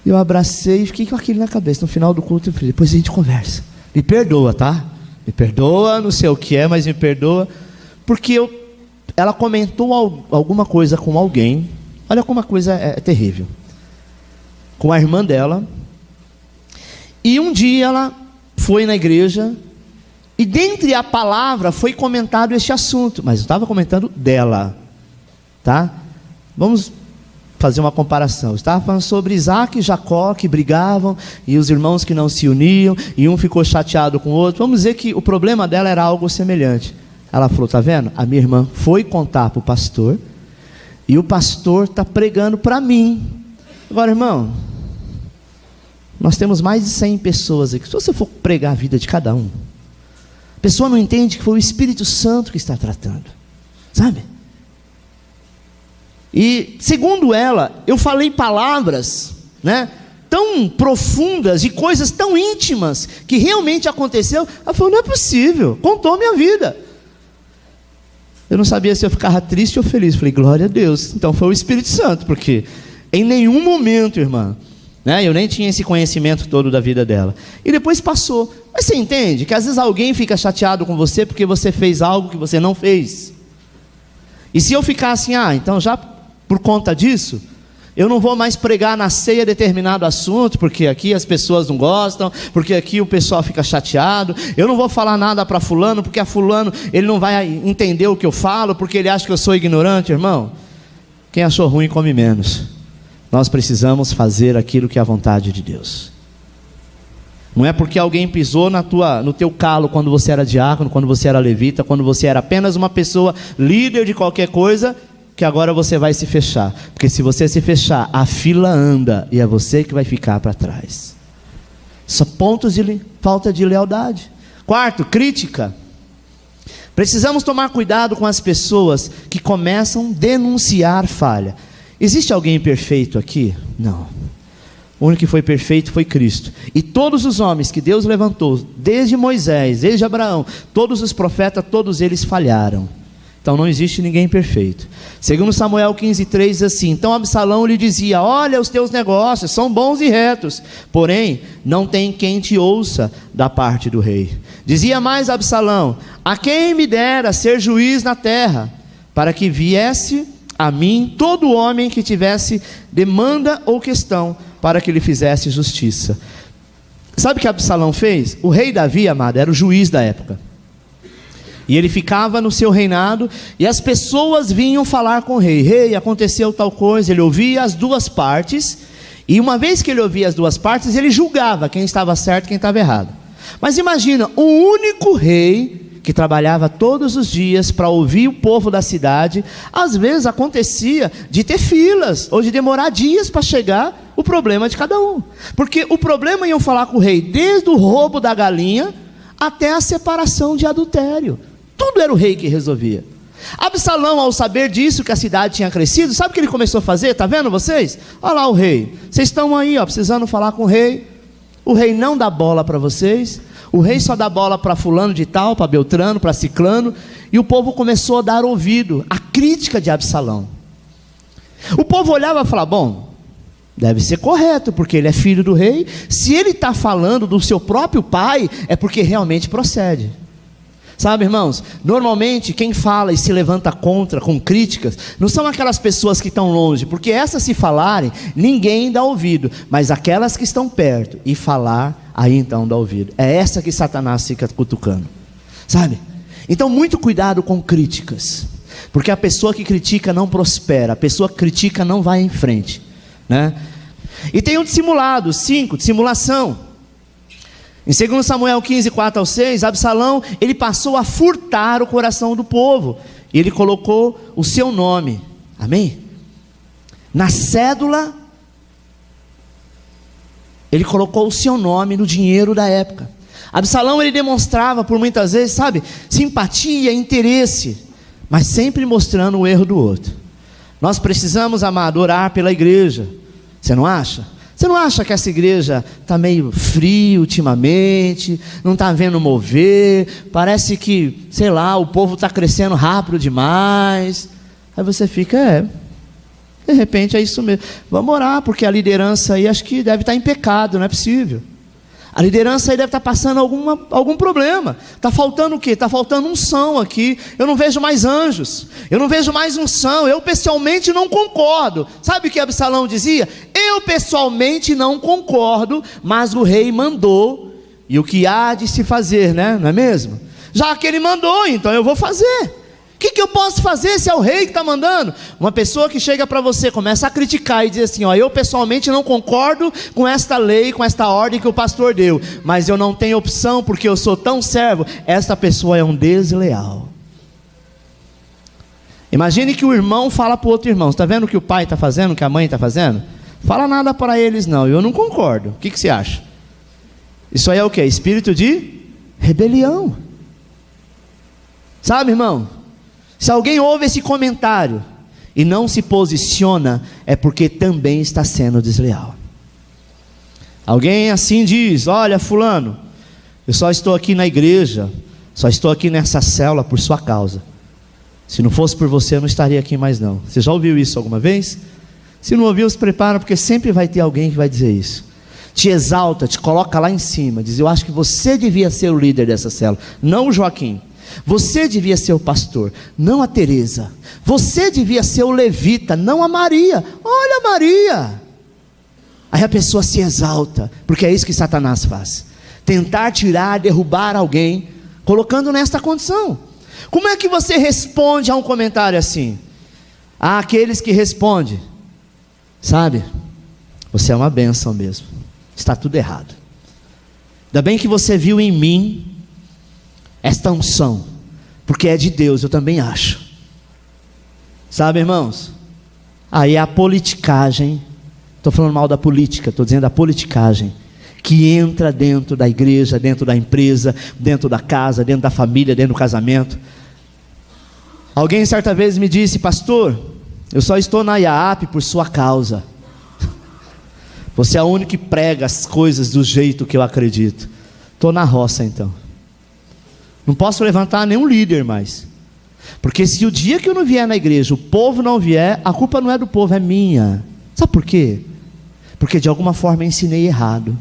Eu abracei e fiquei com aquilo na cabeça. No final do culto eu falei: depois a gente conversa. Me perdoa, tá? Me perdoa, não sei o que é, mas me perdoa. Porque ela comentou alguma coisa com alguém. Olha como a coisa é terrível. Com a irmã dela. E um dia ela foi na igreja, e dentre a palavra foi comentado este assunto, mas eu estava comentando dela, tá? Vamos fazer uma comparação. Eu estava falando sobre Isaac e Jacó, que brigavam, e os irmãos que não se uniam, e um ficou chateado com o outro. Vamos dizer que o problema dela era algo semelhante. Ela falou: está vendo? A minha irmã foi contar para o pastor, e o pastor está pregando para mim. Agora, irmão, nós temos mais de 100 pessoas aqui. Se você for pregar a vida de cada um, a pessoa não entende que foi o Espírito Santo que está tratando, sabe? E segundo ela, eu falei palavras, né, tão profundas e coisas tão íntimas que realmente aconteceu. Ela falou: não é possível, contou minha vida. Eu não sabia se eu ficava triste ou feliz. Falei: glória a Deus. Então foi o Espírito Santo, porque em nenhum momento, irmã, né, eu nem tinha esse conhecimento todo da vida dela. E depois passou. Mas você entende que às vezes alguém fica chateado com você porque você fez algo que você não fez. E se eu ficar assim: então já por conta disso, eu não vou mais pregar na ceia determinado assunto, porque aqui as pessoas não gostam, porque aqui o pessoal fica chateado. Eu não vou falar nada para fulano, porque a fulano, ele não vai entender o que eu falo, porque ele acha que eu sou ignorante. Irmão, quem achou ruim come menos. Nós precisamos fazer aquilo que é a vontade de Deus. Não é porque alguém pisou no teu calo quando você era diácono, quando você era levita, quando você era apenas uma pessoa líder de qualquer coisa, que agora você vai se fechar. Porque se você se fechar, a fila anda e é você que vai ficar para trás. Só pontos de falta de lealdade. Quarto, crítica. Precisamos tomar cuidado com as pessoas que começam a denunciar falha. Existe alguém perfeito aqui? Não. O único que foi perfeito foi Cristo. E todos os homens que Deus levantou, desde Moisés, desde Abraão, todos os profetas, todos eles falharam. Então não existe ninguém perfeito. Segundo Samuel 15:3 diz assim: então Absalão lhe dizia: olha, os teus negócios são bons e retos, porém não tem quem te ouça da parte do rei. Dizia mais Absalão: a quem me dera ser juiz na terra, para que viesse a mim todo homem que tivesse demanda ou questão, para que lhe fizesse justiça. Sabe o que Absalão fez? O rei Davi, amado, era o juiz da época. E ele ficava no seu reinado, e as pessoas vinham falar com o rei: rei, aconteceu tal coisa. Ele ouvia as duas partes, e uma vez que ele ouvia as duas partes, ele julgava quem estava certo e quem estava errado. Mas imagina, o único rei que trabalhava todos os dias para ouvir o povo da cidade. Às vezes acontecia de ter filas, ou de demorar dias para chegar o problema de cada um, porque o problema iam falar com o rei, desde o roubo da galinha até a separação de adultério. Tudo era o rei que resolvia. Absalão, ao saber disso, que a cidade tinha crescido, sabe o que ele começou a fazer? Está vendo vocês? Olha lá o rei, vocês estão aí, precisando falar com o rei não dá bola para vocês, o rei só dá bola para fulano de tal, para Beltrano, para Ciclano. E o povo começou a dar ouvido à crítica de Absalão. O povo olhava e falava: bom, deve ser correto, porque ele é filho do rei. Se ele está falando do seu próprio pai, é porque realmente procede. Sabe, irmãos, normalmente quem fala e se levanta contra, com críticas, não são aquelas pessoas que estão longe, porque essas, se falarem, ninguém dá ouvido. Mas aquelas que estão perto e falar, aí então dá ouvido. É essa que Satanás fica cutucando, sabe? Então muito cuidado com críticas, porque a pessoa que critica não prospera, a pessoa que critica não vai em frente, né? E tem um dissimulado, 5, dissimulação. Em 2 Samuel 15, 4-6, Absalão, ele passou a furtar o coração do povo. E ele colocou o seu nome, amém? Na cédula, ele colocou o seu nome no dinheiro da época. Absalão, ele demonstrava por muitas vezes, sabe, simpatia, interesse, mas sempre mostrando o erro do outro. Nós precisamos, amado, orar pela igreja. Você não acha? Você não acha que essa igreja está meio fria ultimamente, não está vendo mover, parece que, sei lá, o povo está crescendo rápido demais? Aí você fica, de repente é isso mesmo. Vamos orar, porque a liderança aí acho que deve estar em pecado, não é possível. A liderança aí deve estar passando algum problema. Está faltando o quê? Está faltando unção aqui. Eu não vejo mais anjos, eu não vejo mais unção. Eu pessoalmente não concordo. Sabe o que Absalão dizia? Eu pessoalmente não concordo, mas o rei mandou, e o que há de se fazer, né? Não é mesmo? Já que ele mandou, então eu vou fazer. O que eu posso fazer se é o rei que está mandando? Uma pessoa que chega para você, começa a criticar e diz assim, eu pessoalmente não concordo com esta lei, com esta ordem que o pastor deu, mas eu não tenho opção porque eu sou tão servo. Esta pessoa é um desleal. Imagine que o irmão fala para o outro irmão, está vendo o que o pai está fazendo, o que a mãe está fazendo? Fala nada para eles não, eu não concordo. O que você acha? Isso aí é o quê? Espírito de rebelião. Sabe, irmão? Se alguém ouve esse comentário e não se posiciona, é porque também está sendo desleal. Alguém assim diz, olha fulano, eu só estou aqui na igreja, só estou aqui nessa célula por sua causa. Se não fosse por você eu não estaria aqui mais não. Você já ouviu isso alguma vez? Se não ouviu, se prepara, porque sempre vai ter alguém que vai dizer isso. Te exalta, te coloca lá em cima, diz, eu acho que você devia ser o líder dessa célula, não o Joaquim. Você devia ser o pastor, não a Teresa. Você devia ser o levita, não a Maria. Olha a Maria. Aí a pessoa se exalta, porque é isso que Satanás faz. Tentar tirar, derrubar alguém, colocando nesta condição. Como é que você responde a um comentário assim? Há aqueles que respondem, sabe, você é uma bênção mesmo, está tudo errado. Ainda bem que você viu em mim esta unção, porque é de Deus, eu também acho. Sabe, irmãos? Aí a politicagem, estou falando mal da política, estou dizendo a politicagem, que entra dentro da igreja, dentro da empresa, dentro da casa, dentro da família, dentro do casamento. Alguém certa vez me disse, pastor, eu só estou na IAAP por sua causa. Você é o único que prega as coisas do jeito que eu acredito. Estou na roça então. Não posso levantar nenhum líder mais, porque se o dia que eu não vier na igreja, o povo não vier, a culpa não é do povo, é minha. Sabe por quê? Porque de alguma forma eu ensinei errado.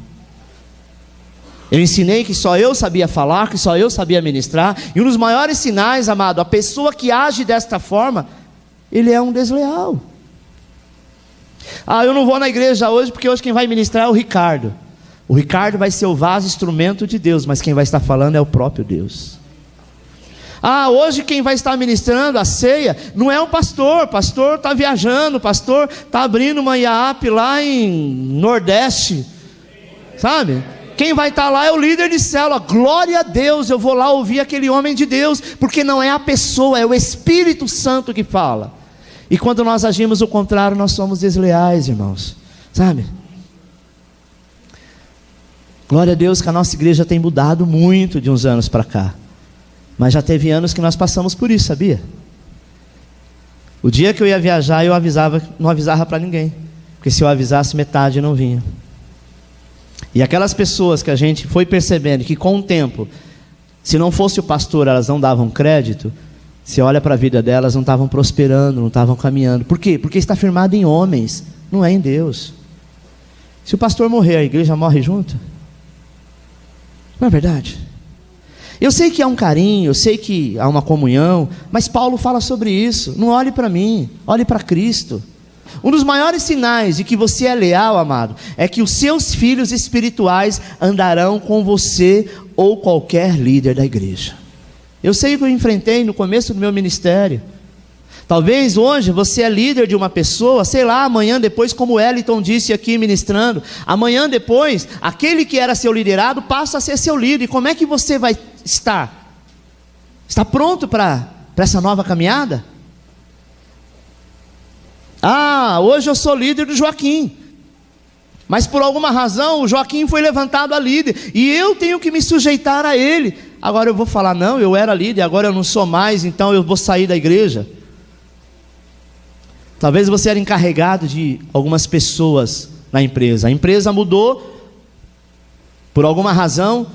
Eu ensinei que só eu sabia falar, que só eu sabia ministrar, e um dos maiores sinais, amado, a pessoa que age desta forma, ele é um desleal. Eu não vou na igreja hoje, porque hoje quem vai ministrar é o Ricardo. O Ricardo vai ser o vaso, instrumento de Deus, mas quem vai estar falando é o próprio Deus. Hoje quem vai estar ministrando a ceia não é o pastor está viajando, o pastor está abrindo uma IAAP lá em Nordeste, sabe? Quem vai estar lá é o líder de célula. Glória a Deus, eu vou lá ouvir aquele homem de Deus, porque não é a pessoa, é o Espírito Santo que fala. E quando nós agimos o contrário, nós somos desleais, irmãos, sabe? Glória a Deus que a nossa igreja tem mudado muito de uns anos para cá. Mas já teve anos que nós passamos por isso, sabia? O dia que eu ia viajar, eu não avisava para ninguém. Porque se eu avisasse, metade não vinha. E aquelas pessoas que a gente foi percebendo que com o tempo, se não fosse o pastor, elas não davam crédito. Se olha para a vida delas, não estavam prosperando, não estavam caminhando. Por quê? Porque está firmado em homens, não é em Deus. Se o pastor morrer, a igreja morre junto? Não é verdade? Eu sei que há um carinho, eu sei que há uma comunhão, mas Paulo fala sobre isso. Não olhe para mim, olhe para Cristo. Um dos maiores sinais de que você é leal, amado, é que os seus filhos espirituais andarão com você ou qualquer líder da igreja. Eu sei o que eu enfrentei no começo do meu ministério. Talvez hoje você é líder de uma pessoa, sei lá, amanhã depois, como o Wellington disse aqui ministrando, amanhã depois, aquele que era seu liderado passa a ser seu líder. E como é que você vai estar? Está pronto para essa nova caminhada? Hoje eu sou líder do Joaquim, mas por alguma razão o Joaquim foi levantado a líder, e eu tenho que me sujeitar a ele. Agora eu vou falar, não, eu era líder, agora eu não sou mais, então eu vou sair da igreja. Talvez você era encarregado de algumas pessoas na empresa. A empresa mudou, por alguma razão,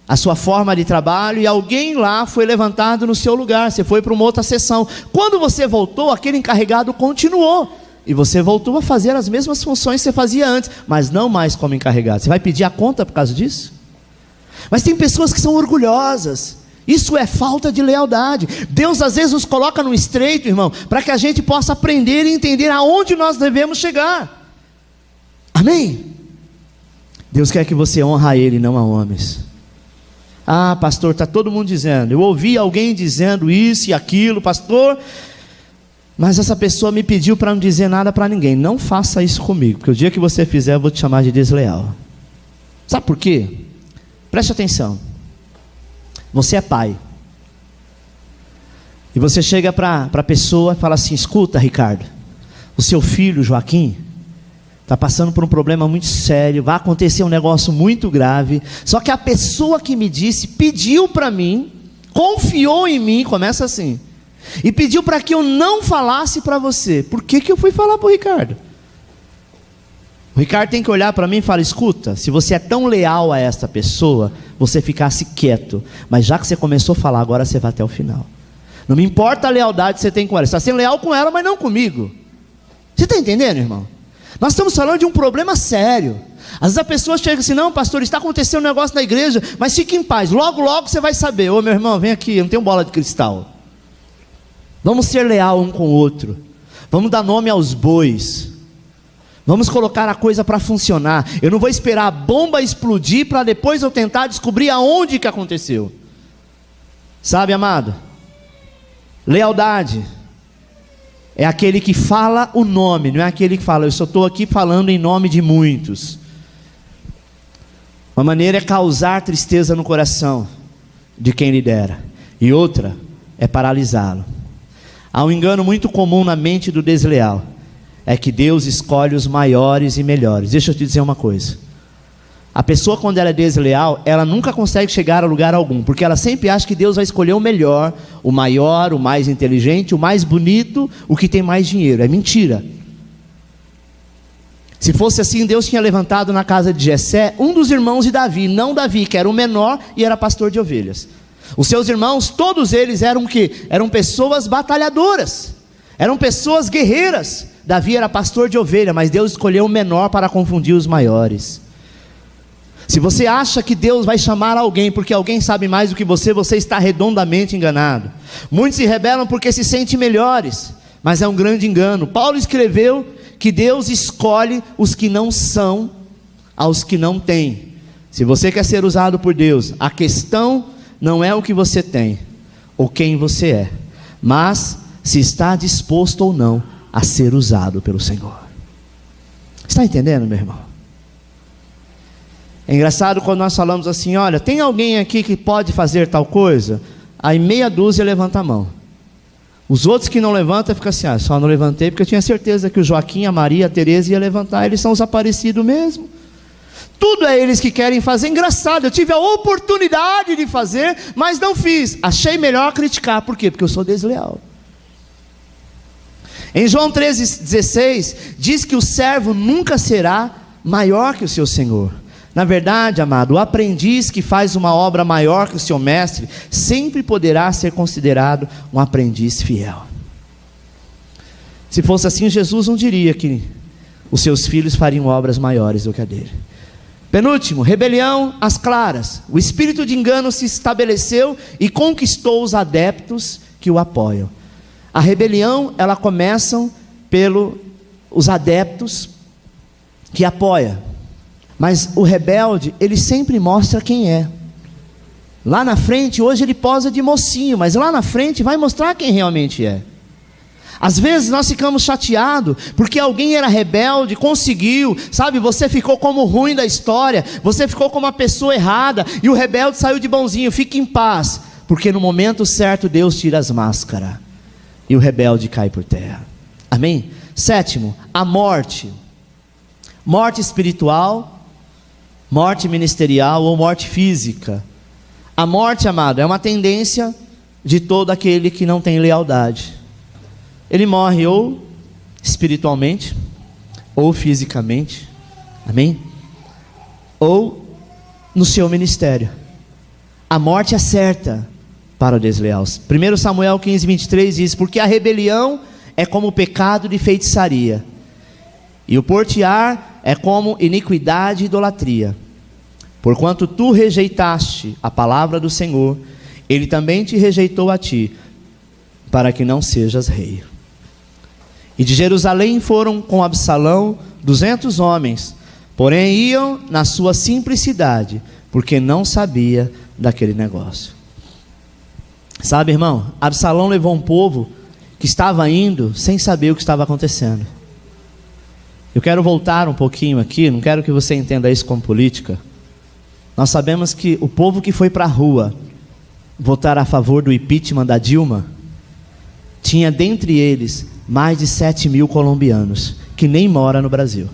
a sua forma de trabalho, e alguém lá foi levantado no seu lugar. Você foi para uma outra seção. Quando você voltou, aquele encarregado continuou. E você voltou a fazer as mesmas funções que você fazia antes, mas não mais como encarregado. Você vai pedir a conta por causa disso? Mas tem pessoas que são orgulhosas. Isso é falta de lealdade. Deus às vezes nos coloca no estreito, irmão, para que a gente possa aprender e entender aonde nós devemos chegar. Amém? Deus quer que você honre a Ele, não a homens. Pastor, está todo mundo dizendo, eu ouvi alguém dizendo isso e aquilo, pastor, mas essa pessoa me pediu para não dizer nada para ninguém. Não faça isso comigo, porque o dia que você fizer eu vou te chamar de desleal. Sabe por quê? Preste atenção. Você é pai, e você chega para a pessoa e fala assim: escuta, Ricardo, o seu filho Joaquim está passando por um problema muito sério, vai acontecer um negócio muito grave, só que a pessoa que me disse, pediu para mim, confiou em mim, começa assim, e pediu para que eu não falasse para você. Por que eu fui falar para o Ricardo? O Ricardo tem que olhar para mim e falar: escuta, se você é tão leal a esta pessoa, você ficasse quieto, mas já que você começou a falar, agora você vai até o final. Não me importa a lealdade que você tem com ela, você está sendo leal com ela, mas não comigo. Você está entendendo, irmão? Nós estamos falando de um problema sério. Às vezes a pessoa chega assim: não, pastor, está acontecendo um negócio na igreja, mas fique em paz, logo logo você vai saber. Ô meu irmão, vem aqui, eu não tenho bola de cristal. Vamos ser leal um com o outro, vamos dar nome aos bois, vamos colocar a coisa para funcionar. Eu não vou esperar a bomba explodir para depois eu tentar descobrir aonde que aconteceu. Sabe, amado, lealdade é aquele que fala o nome, não é aquele que fala: eu só estou aqui falando em nome de muitos. Uma maneira é causar tristeza no coração de quem lidera, e outra é paralisá-lo. Há um engano muito comum na mente do desleal, é que Deus escolhe os maiores e melhores. Deixa eu te dizer uma coisa: a pessoa, quando ela é desleal, ela nunca consegue chegar a lugar algum, porque ela sempre acha que Deus vai escolher o melhor, o maior, o mais inteligente, o mais bonito, o que tem mais dinheiro. É mentira. Se fosse assim, Deus tinha levantado na casa de Jessé um dos irmãos de Davi, não Davi, que era o menor e era pastor de ovelhas. Os seus irmãos, todos eles eram o quê? Eram pessoas batalhadoras, eram pessoas guerreiras. Davi era pastor de ovelha, mas Deus escolheu o menor para confundir os maiores. Se você acha que Deus vai chamar alguém porque alguém sabe mais do que você, você está redondamente enganado. Muitos se rebelam porque se sentem melhores, mas é um grande engano. Paulo escreveu que Deus escolhe os que não são aos que não têm. Se você quer ser usado por Deus, a questão não é o que você tem ou quem você é, mas se está disposto ou não a ser usado pelo Senhor. Está entendendo, meu irmão? É engraçado quando nós falamos assim: olha, tem alguém aqui que pode fazer tal coisa? Aí meia dúzia levanta a mão. Os outros que não levantam ficam assim: só não levantei porque eu tinha certeza que o Joaquim, a Maria, a Tereza ia levantar. Eles são os aparecidos mesmo. Tudo é eles que querem fazer. Engraçado, eu tive a oportunidade de fazer, mas não fiz. Achei melhor criticar. Por quê? Porque eu sou desleal. Em João 13,16 diz que o servo nunca será maior que o seu senhor. Na verdade, amado, o aprendiz que faz uma obra maior que o seu mestre sempre poderá ser considerado um aprendiz fiel. Se fosse assim, Jesus não diria que os seus filhos fariam obras maiores do que a dele. Penúltimo, rebelião às claras. O espírito de engano se estabeleceu e conquistou os adeptos que o apoiam. A rebelião, ela começa pelos adeptos que apoiam. Mas o rebelde, ele sempre mostra quem é. Lá na frente, hoje ele posa de mocinho, mas lá na frente vai mostrar quem realmente é. Às vezes nós ficamos chateados porque alguém era rebelde, conseguiu, sabe, você ficou como o ruim da história, você ficou como a pessoa errada, e o rebelde saiu de bonzinho. Fique em paz, porque no momento certo Deus tira as máscaras, e o rebelde cai por terra. Amém? Sétimo, a morte. Morte espiritual, morte ministerial ou morte física. A morte, amado, é uma tendência de todo aquele que não tem lealdade. Ele morre ou espiritualmente, ou fisicamente, amém? Ou no seu ministério. A morte é certa para o desleal. 1 Samuel 15, 23 diz: porque a rebelião é como o pecado de feitiçaria, e o portear é como iniquidade e idolatria. Porquanto tu rejeitaste a palavra do Senhor, Ele também te rejeitou a ti, para que não sejas rei. E de Jerusalém foram com Absalão 200 homens, porém iam na sua simplicidade, porque não sabia daquele negócio. Sabe, irmão, Absalão levou um povo que estava indo sem saber o que estava acontecendo. Eu quero voltar um pouquinho aqui, não quero que você entenda isso como política. Nós sabemos que o povo que foi para a rua votar a favor do impeachment da Dilma, tinha dentre eles mais de 7.000 colombianos, que nem moram no Brasil.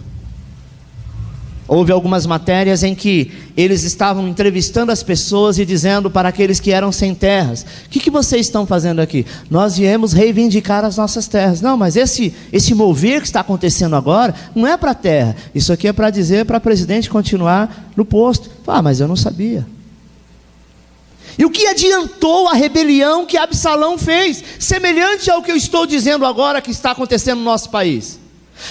Houve algumas matérias em que eles estavam entrevistando as pessoas e dizendo para aqueles que eram sem terras: o que vocês estão fazendo aqui? Nós viemos reivindicar as nossas terras. Não, mas esse mover que está acontecendo agora não é para a terra, isso aqui é para dizer para o presidente continuar no posto. Mas eu não sabia. E o que adiantou a rebelião que Absalão fez, semelhante ao que eu estou dizendo agora que está acontecendo no nosso país?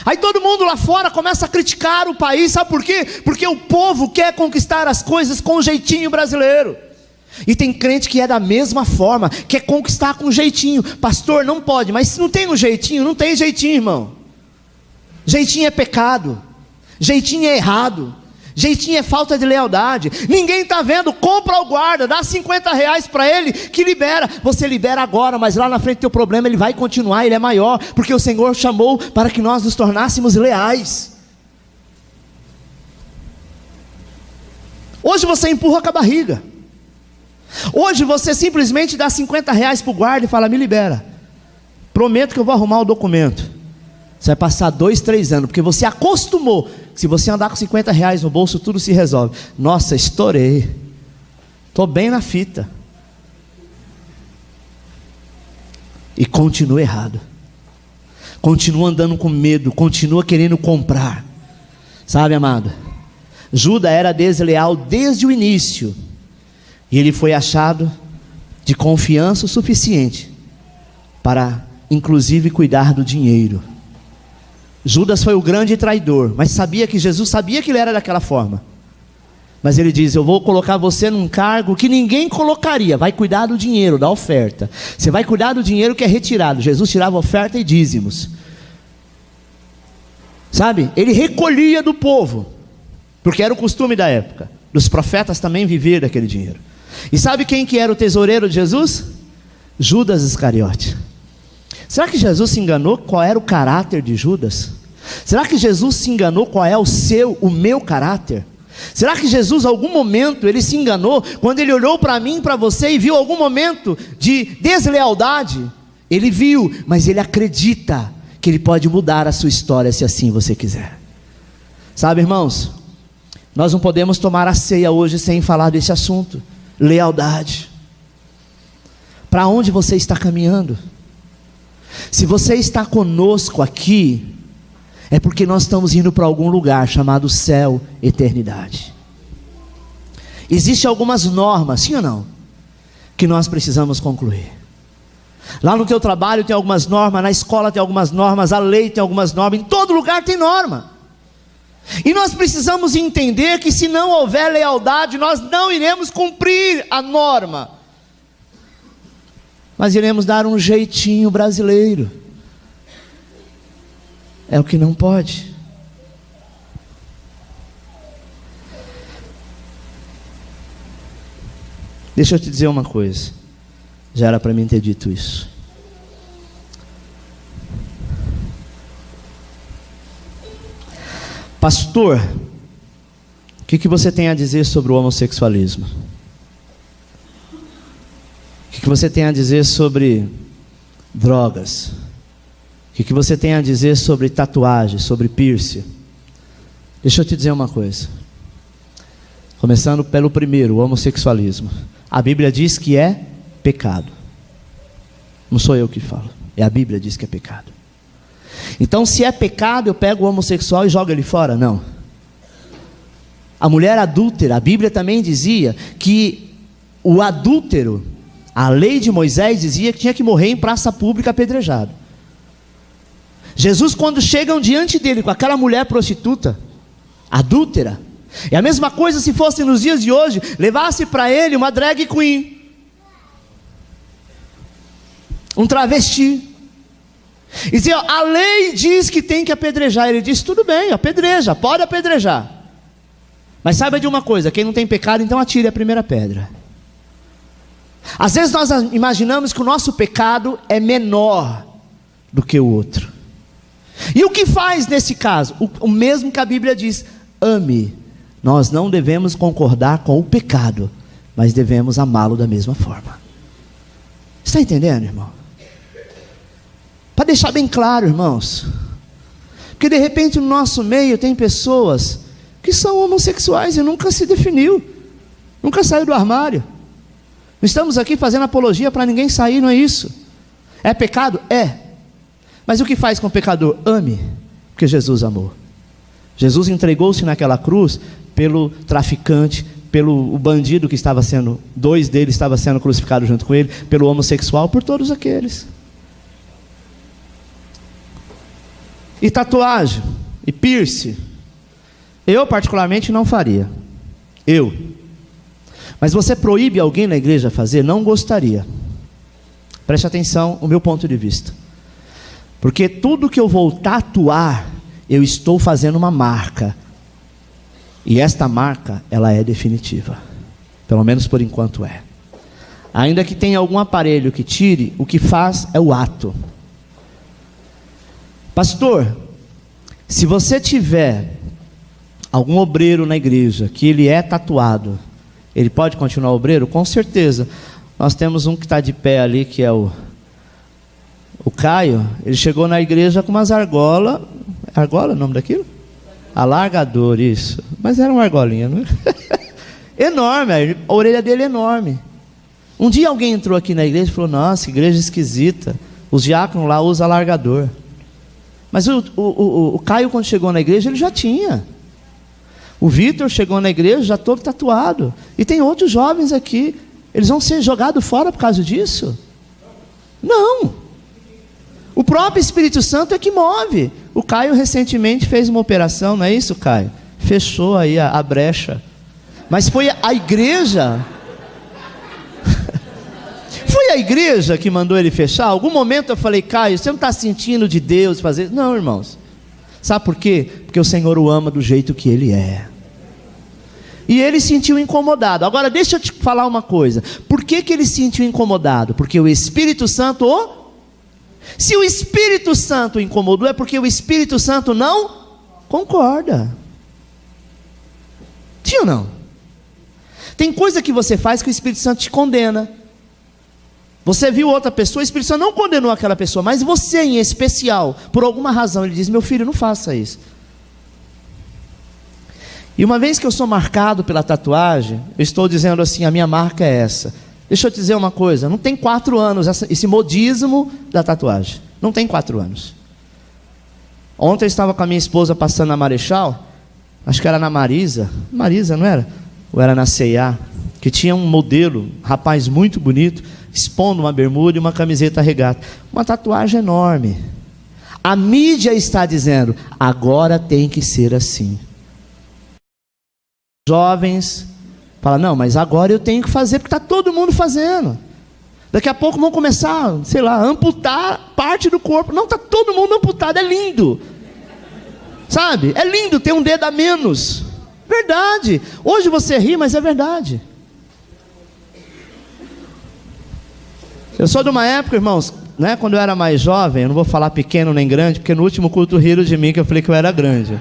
Aí todo mundo lá fora começa a criticar o país, sabe por quê? Porque o povo quer conquistar as coisas com o jeitinho brasileiro. E tem crente que é da mesma forma, quer conquistar com jeitinho. Pastor, não pode, mas se não tem um jeitinho, não tem jeitinho, irmão. Jeitinho é pecado, jeitinho é errado, jeitinho é falta de lealdade. Ninguém está vendo, compra o guarda, dá R$50 para ele, que libera. Você libera agora, mas lá na frente do teu problema ele vai continuar, ele é maior, porque o Senhor chamou para que nós nos tornássemos leais. Hoje você empurra com a barriga. Hoje você simplesmente dá R$50 para o guarda e fala: me libera, prometo que eu vou arrumar o documento. Você vai passar 2, 3 anos, porque você acostumou. Se você andar com R$50 no bolso, tudo se resolve. Nossa, estourei, estou bem na fita. E continua errado, continua andando com medo, continua querendo comprar. Sabe, amado, Judas era desleal desde o início, e ele foi achado de confiança o suficiente para inclusive cuidar do dinheiro. Judas foi o grande traidor, mas sabia que Jesus sabia que ele era daquela forma. Mas ele diz: eu vou colocar você num cargo que ninguém colocaria. Vai cuidar do dinheiro, da oferta. Você vai cuidar do dinheiro que é retirado. Jesus tirava oferta e dízimos. Sabe? Ele recolhia do povo, porque era o costume da época. Dos profetas também viver daquele dinheiro. E sabe quem que era o tesoureiro de Jesus? Judas Iscariote. Será que Jesus se enganou qual era o caráter de Judas? Será que Jesus se enganou qual é o meu caráter? Será que Jesus, em algum momento, ele se enganou quando ele olhou para mim, para você, e viu algum momento de deslealdade? Ele viu, mas ele acredita que ele pode mudar a sua história, se assim você quiser. Sabe, irmãos, nós não podemos tomar a ceia hoje sem falar desse assunto: lealdade. Para onde você está caminhando? Se você está conosco aqui, é porque nós estamos indo para algum lugar chamado céu, eternidade. Existem algumas normas, sim ou não, que nós precisamos concluir. Lá no teu trabalho tem algumas normas, na escola tem algumas normas, a lei tem algumas normas, em todo lugar tem norma. E nós precisamos entender que se não houver lealdade, nós não iremos cumprir a norma. Mas iremos dar um jeitinho brasileiro. É o que não pode. Deixa eu te dizer uma coisa. Já era para mim ter dito isso. Pastor, o que você tem a dizer sobre o homossexualismo? O que você tem a dizer sobre drogas? O que você tem a dizer sobre tatuagem, sobre piercing? Deixa eu te dizer uma coisa. Começando pelo primeiro, o homossexualismo. A Bíblia diz que é pecado. Não sou eu que falo, é a Bíblia que diz que é pecado. Então, se é pecado, eu pego o homossexual e jogo ele fora? Não. A mulher adúltera, a Bíblia também dizia que o adúltero, a lei de Moisés dizia que tinha que morrer em praça pública apedrejado. Jesus, quando chegam diante dele com aquela mulher prostituta, adúltera, é a mesma coisa se fosse nos dias de hoje, levasse para ele uma drag queen, um travesti, e dizia, a lei diz que tem que apedrejar. Ele disse, tudo bem, apedreja, pode apedrejar, mas saiba de uma coisa, quem não tem pecado, então atire a primeira pedra. Às vezes nós imaginamos que o nosso pecado é menor do que o outro. E o que faz nesse caso? O mesmo que a Bíblia diz, ame. Nós não devemos concordar com o pecado, mas devemos amá-lo da mesma forma. Está entendendo, irmão? Para deixar bem claro, irmãos, porque de repente no nosso meio tem pessoas que são homossexuais e nunca se definiu, nunca saiu do armário. Não estamos aqui fazendo apologia para ninguém sair, não é isso. É pecado? É. Mas o que faz com o pecador? Ame, porque Jesus amou. Jesus entregou-se naquela cruz pelo traficante, pelo bandido que estava sendo, dois deles estavam sendo crucificados junto com ele, pelo homossexual, por todos aqueles. E tatuagem, e piercing, eu particularmente não faria. Mas você proíbe alguém na igreja a fazer? Não gostaria. Preste atenção, o meu ponto de vista. Porque tudo que eu vou tatuar, eu estou fazendo uma marca. E esta marca, ela é definitiva. Pelo menos por enquanto é. Ainda que tenha algum aparelho que tire, o que faz é o ato. Pastor, se você tiver algum obreiro na igreja que ele é tatuado, ele pode continuar obreiro? Com certeza. Nós temos um que está de pé ali, que é o Caio. Ele chegou na igreja com umas argolas. Argola é o nome daquilo? Alargador, isso. Mas era uma argolinha, não é? Enorme, a orelha dele é enorme. Um dia alguém entrou aqui na igreja e falou, nossa, que igreja esquisita. Os diáconos lá usam alargador. Mas o Caio, quando chegou na igreja, ele já tinha. O Vitor chegou na igreja já todo tatuado. E tem outros jovens aqui. Eles vão ser jogados fora por causa disso? Não. O próprio Espírito Santo é que move. O Caio recentemente fez uma operação, não é isso, Caio? Fechou aí a brecha. Mas foi a igreja... Foi a igreja que mandou ele fechar? Algum momento eu falei, Caio, você não está sentindo de Deus fazer? Não, irmãos. Sabe por quê? Porque o Senhor o ama do jeito que Ele é. E ele se sentiu incomodado. Agora deixa eu te falar uma coisa. Por que ele se sentiu incomodado? Porque o Espírito Santo Se o Espírito Santo o incomodou, é porque o Espírito Santo não concorda. Sim ou não? Tem coisa que você faz que o Espírito Santo te condena. Você viu outra pessoa, o Espírito Santo não condenou aquela pessoa, mas você em especial, por alguma razão, ele diz, meu filho, não faça isso. E uma vez que eu sou marcado pela tatuagem, eu estou dizendo assim, a minha marca é essa. Deixa eu te dizer uma coisa, não tem 4 anos esse modismo da tatuagem. Não tem 4 anos. Ontem eu estava com a minha esposa passando na Marechal, acho que era na Marisa, não era? Ou era na C&A, que tinha um modelo, um rapaz muito bonito, expondo uma bermuda e uma camiseta regata. Uma tatuagem enorme. A mídia está dizendo, agora tem que ser assim. Jovens falam, não, mas agora eu tenho que fazer, porque está todo mundo fazendo. Daqui a pouco vão começar, sei lá, a amputar parte do corpo. Não, está todo mundo amputado, é lindo. Sabe? É lindo ter um dedo a menos. Verdade. Hoje você ri, mas é verdade. Eu sou de uma época, irmãos, né, quando eu era mais jovem, eu não vou falar pequeno nem grande, porque no último culto riram de mim que eu falei que eu era grande.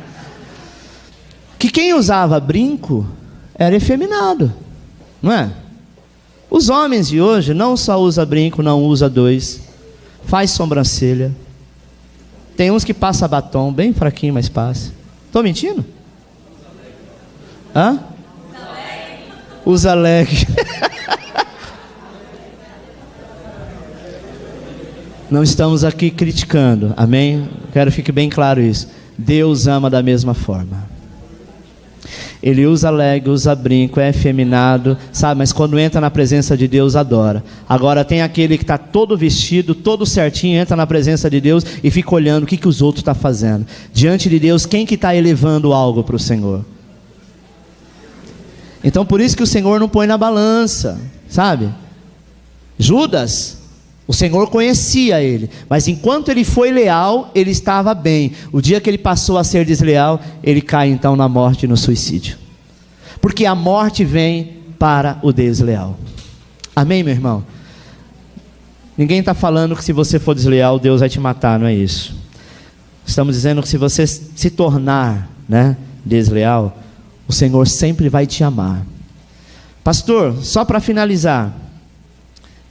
que quem usava brinco era efeminado, não é? Os homens de hoje não só usam brinco, não usa dois, faz sobrancelha. Tem uns que passa batom, bem fraquinho, mas passa. Estou mentindo? Hã? Usa leg. Não estamos aqui criticando, amém? Quero que fique bem claro isso. Deus ama da mesma forma. Ele usa leg, usa brinco, é efeminado, sabe? Mas quando entra na presença de Deus, adora. Agora tem aquele que está todo vestido, todo certinho, entra na presença de Deus e fica olhando o que os outros estão fazendo. Diante de Deus, quem que está elevando algo para o Senhor? Então por isso que o Senhor não põe na balança, sabe? Judas, o Senhor conhecia ele, mas enquanto ele foi leal, ele estava bem. O dia que ele passou a ser desleal, ele cai então na morte e no suicídio. Porque a morte vem para o desleal. Amém, meu irmão? Ninguém está falando que se você for desleal, Deus vai te matar, não é isso. Estamos dizendo que se você se tornar, desleal, o Senhor sempre vai te amar. Pastor, só para finalizar,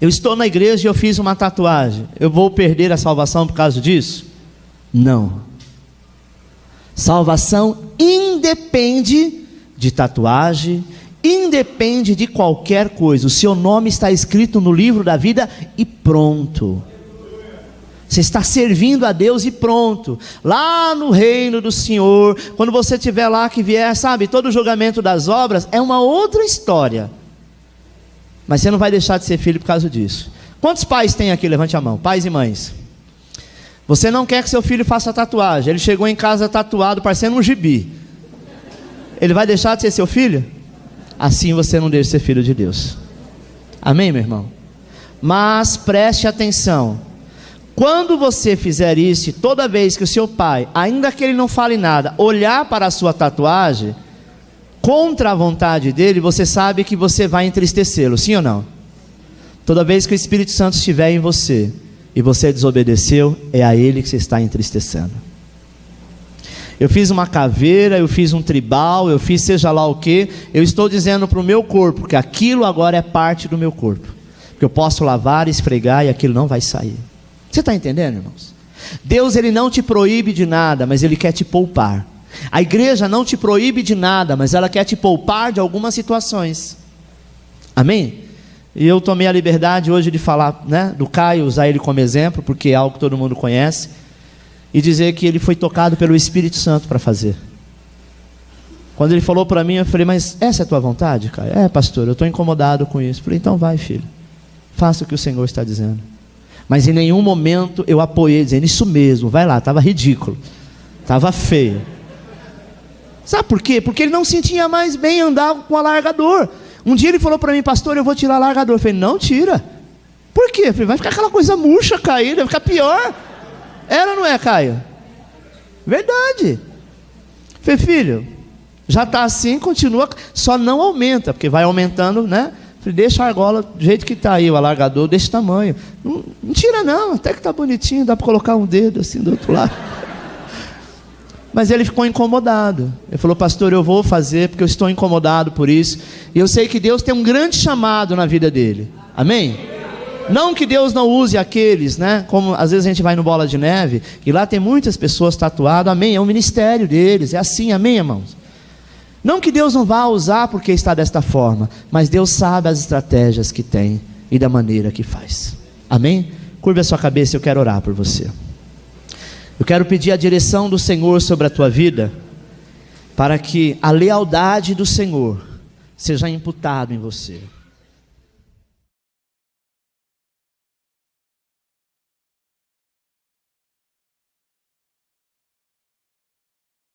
eu estou na igreja e eu fiz uma tatuagem, eu vou perder a salvação por causa disso? Não. Salvação independe de tatuagem, independe de qualquer coisa. O seu nome está escrito no livro da vida e pronto. Você está servindo a Deus e pronto. Lá no reino do Senhor, quando você estiver lá que vier, sabe, todo o julgamento das obras é uma outra história. Mas você não vai deixar de ser filho por causa disso. Quantos pais tem aqui? Levante a mão. Pais e mães. Você não quer que seu filho faça tatuagem. Ele chegou em casa tatuado, parecendo um gibi. Ele vai deixar de ser seu filho? Assim você não deixa de ser filho de Deus. Amém, meu irmão? Mas preste atenção. Quando você fizer isso, toda vez que o seu pai, ainda que ele não fale nada, olhar para a sua tatuagem, contra a vontade dele, você sabe que você vai entristecê-lo, sim ou não? Toda vez que o Espírito Santo estiver em você, e você desobedeceu, é a ele que você está entristecendo. Eu fiz uma caveira, eu fiz um tribal, eu fiz seja lá o que, eu estou dizendo para o meu corpo, que aquilo agora é parte do meu corpo, que eu posso lavar, esfregar, e aquilo não vai sair. Você está entendendo, irmãos? Deus, ele não te proíbe de nada, mas ele quer te poupar. A igreja não te proíbe de nada, mas ela quer te poupar de algumas situações. Amém? E eu tomei a liberdade hoje de falar, do Caio, usar ele como exemplo, porque é algo que todo mundo conhece, e dizer que ele foi tocado pelo Espírito Santo para fazer. Quando ele falou para mim, eu falei, mas essa é a tua vontade, Caio? É, pastor, eu estou incomodado com isso. Eu falei, então vai, filho, faça o que o Senhor está dizendo. Mas em nenhum momento eu apoiei, dizendo, isso mesmo, vai lá, estava ridículo, estava feio. Sabe por quê? Porque ele não sentia mais bem andar com alargador. Um dia ele falou para mim, pastor, eu vou tirar alargador. Eu falei, não tira. Por quê? Eu falei, vai ficar aquela coisa murcha, Caio, vai ficar pior. Era ou não é, Caio? Verdade. Eu falei, filho, já está assim, continua, só não aumenta, porque vai aumentando, Falei, deixa a argola do jeito que está aí, o alargador desse tamanho. Não tira não, até que está bonitinho, dá para colocar um dedo assim do outro lado. Mas ele ficou incomodado. Ele falou, pastor, eu vou fazer porque eu estou incomodado por isso. E eu sei que Deus tem um grande chamado na vida dele. Amém? Não que Deus não use aqueles, como às vezes a gente vai no Bola de Neve, e lá tem muitas pessoas tatuadas, amém? É o ministério deles, é assim, amém, irmãos? Não que Deus não vá usar porque está desta forma, mas Deus sabe as estratégias que tem e da maneira que faz. Amém? Curva a sua cabeça, eu quero orar por você. Eu quero pedir a direção do Senhor sobre a tua vida, para que a lealdade do Senhor seja imputada em você.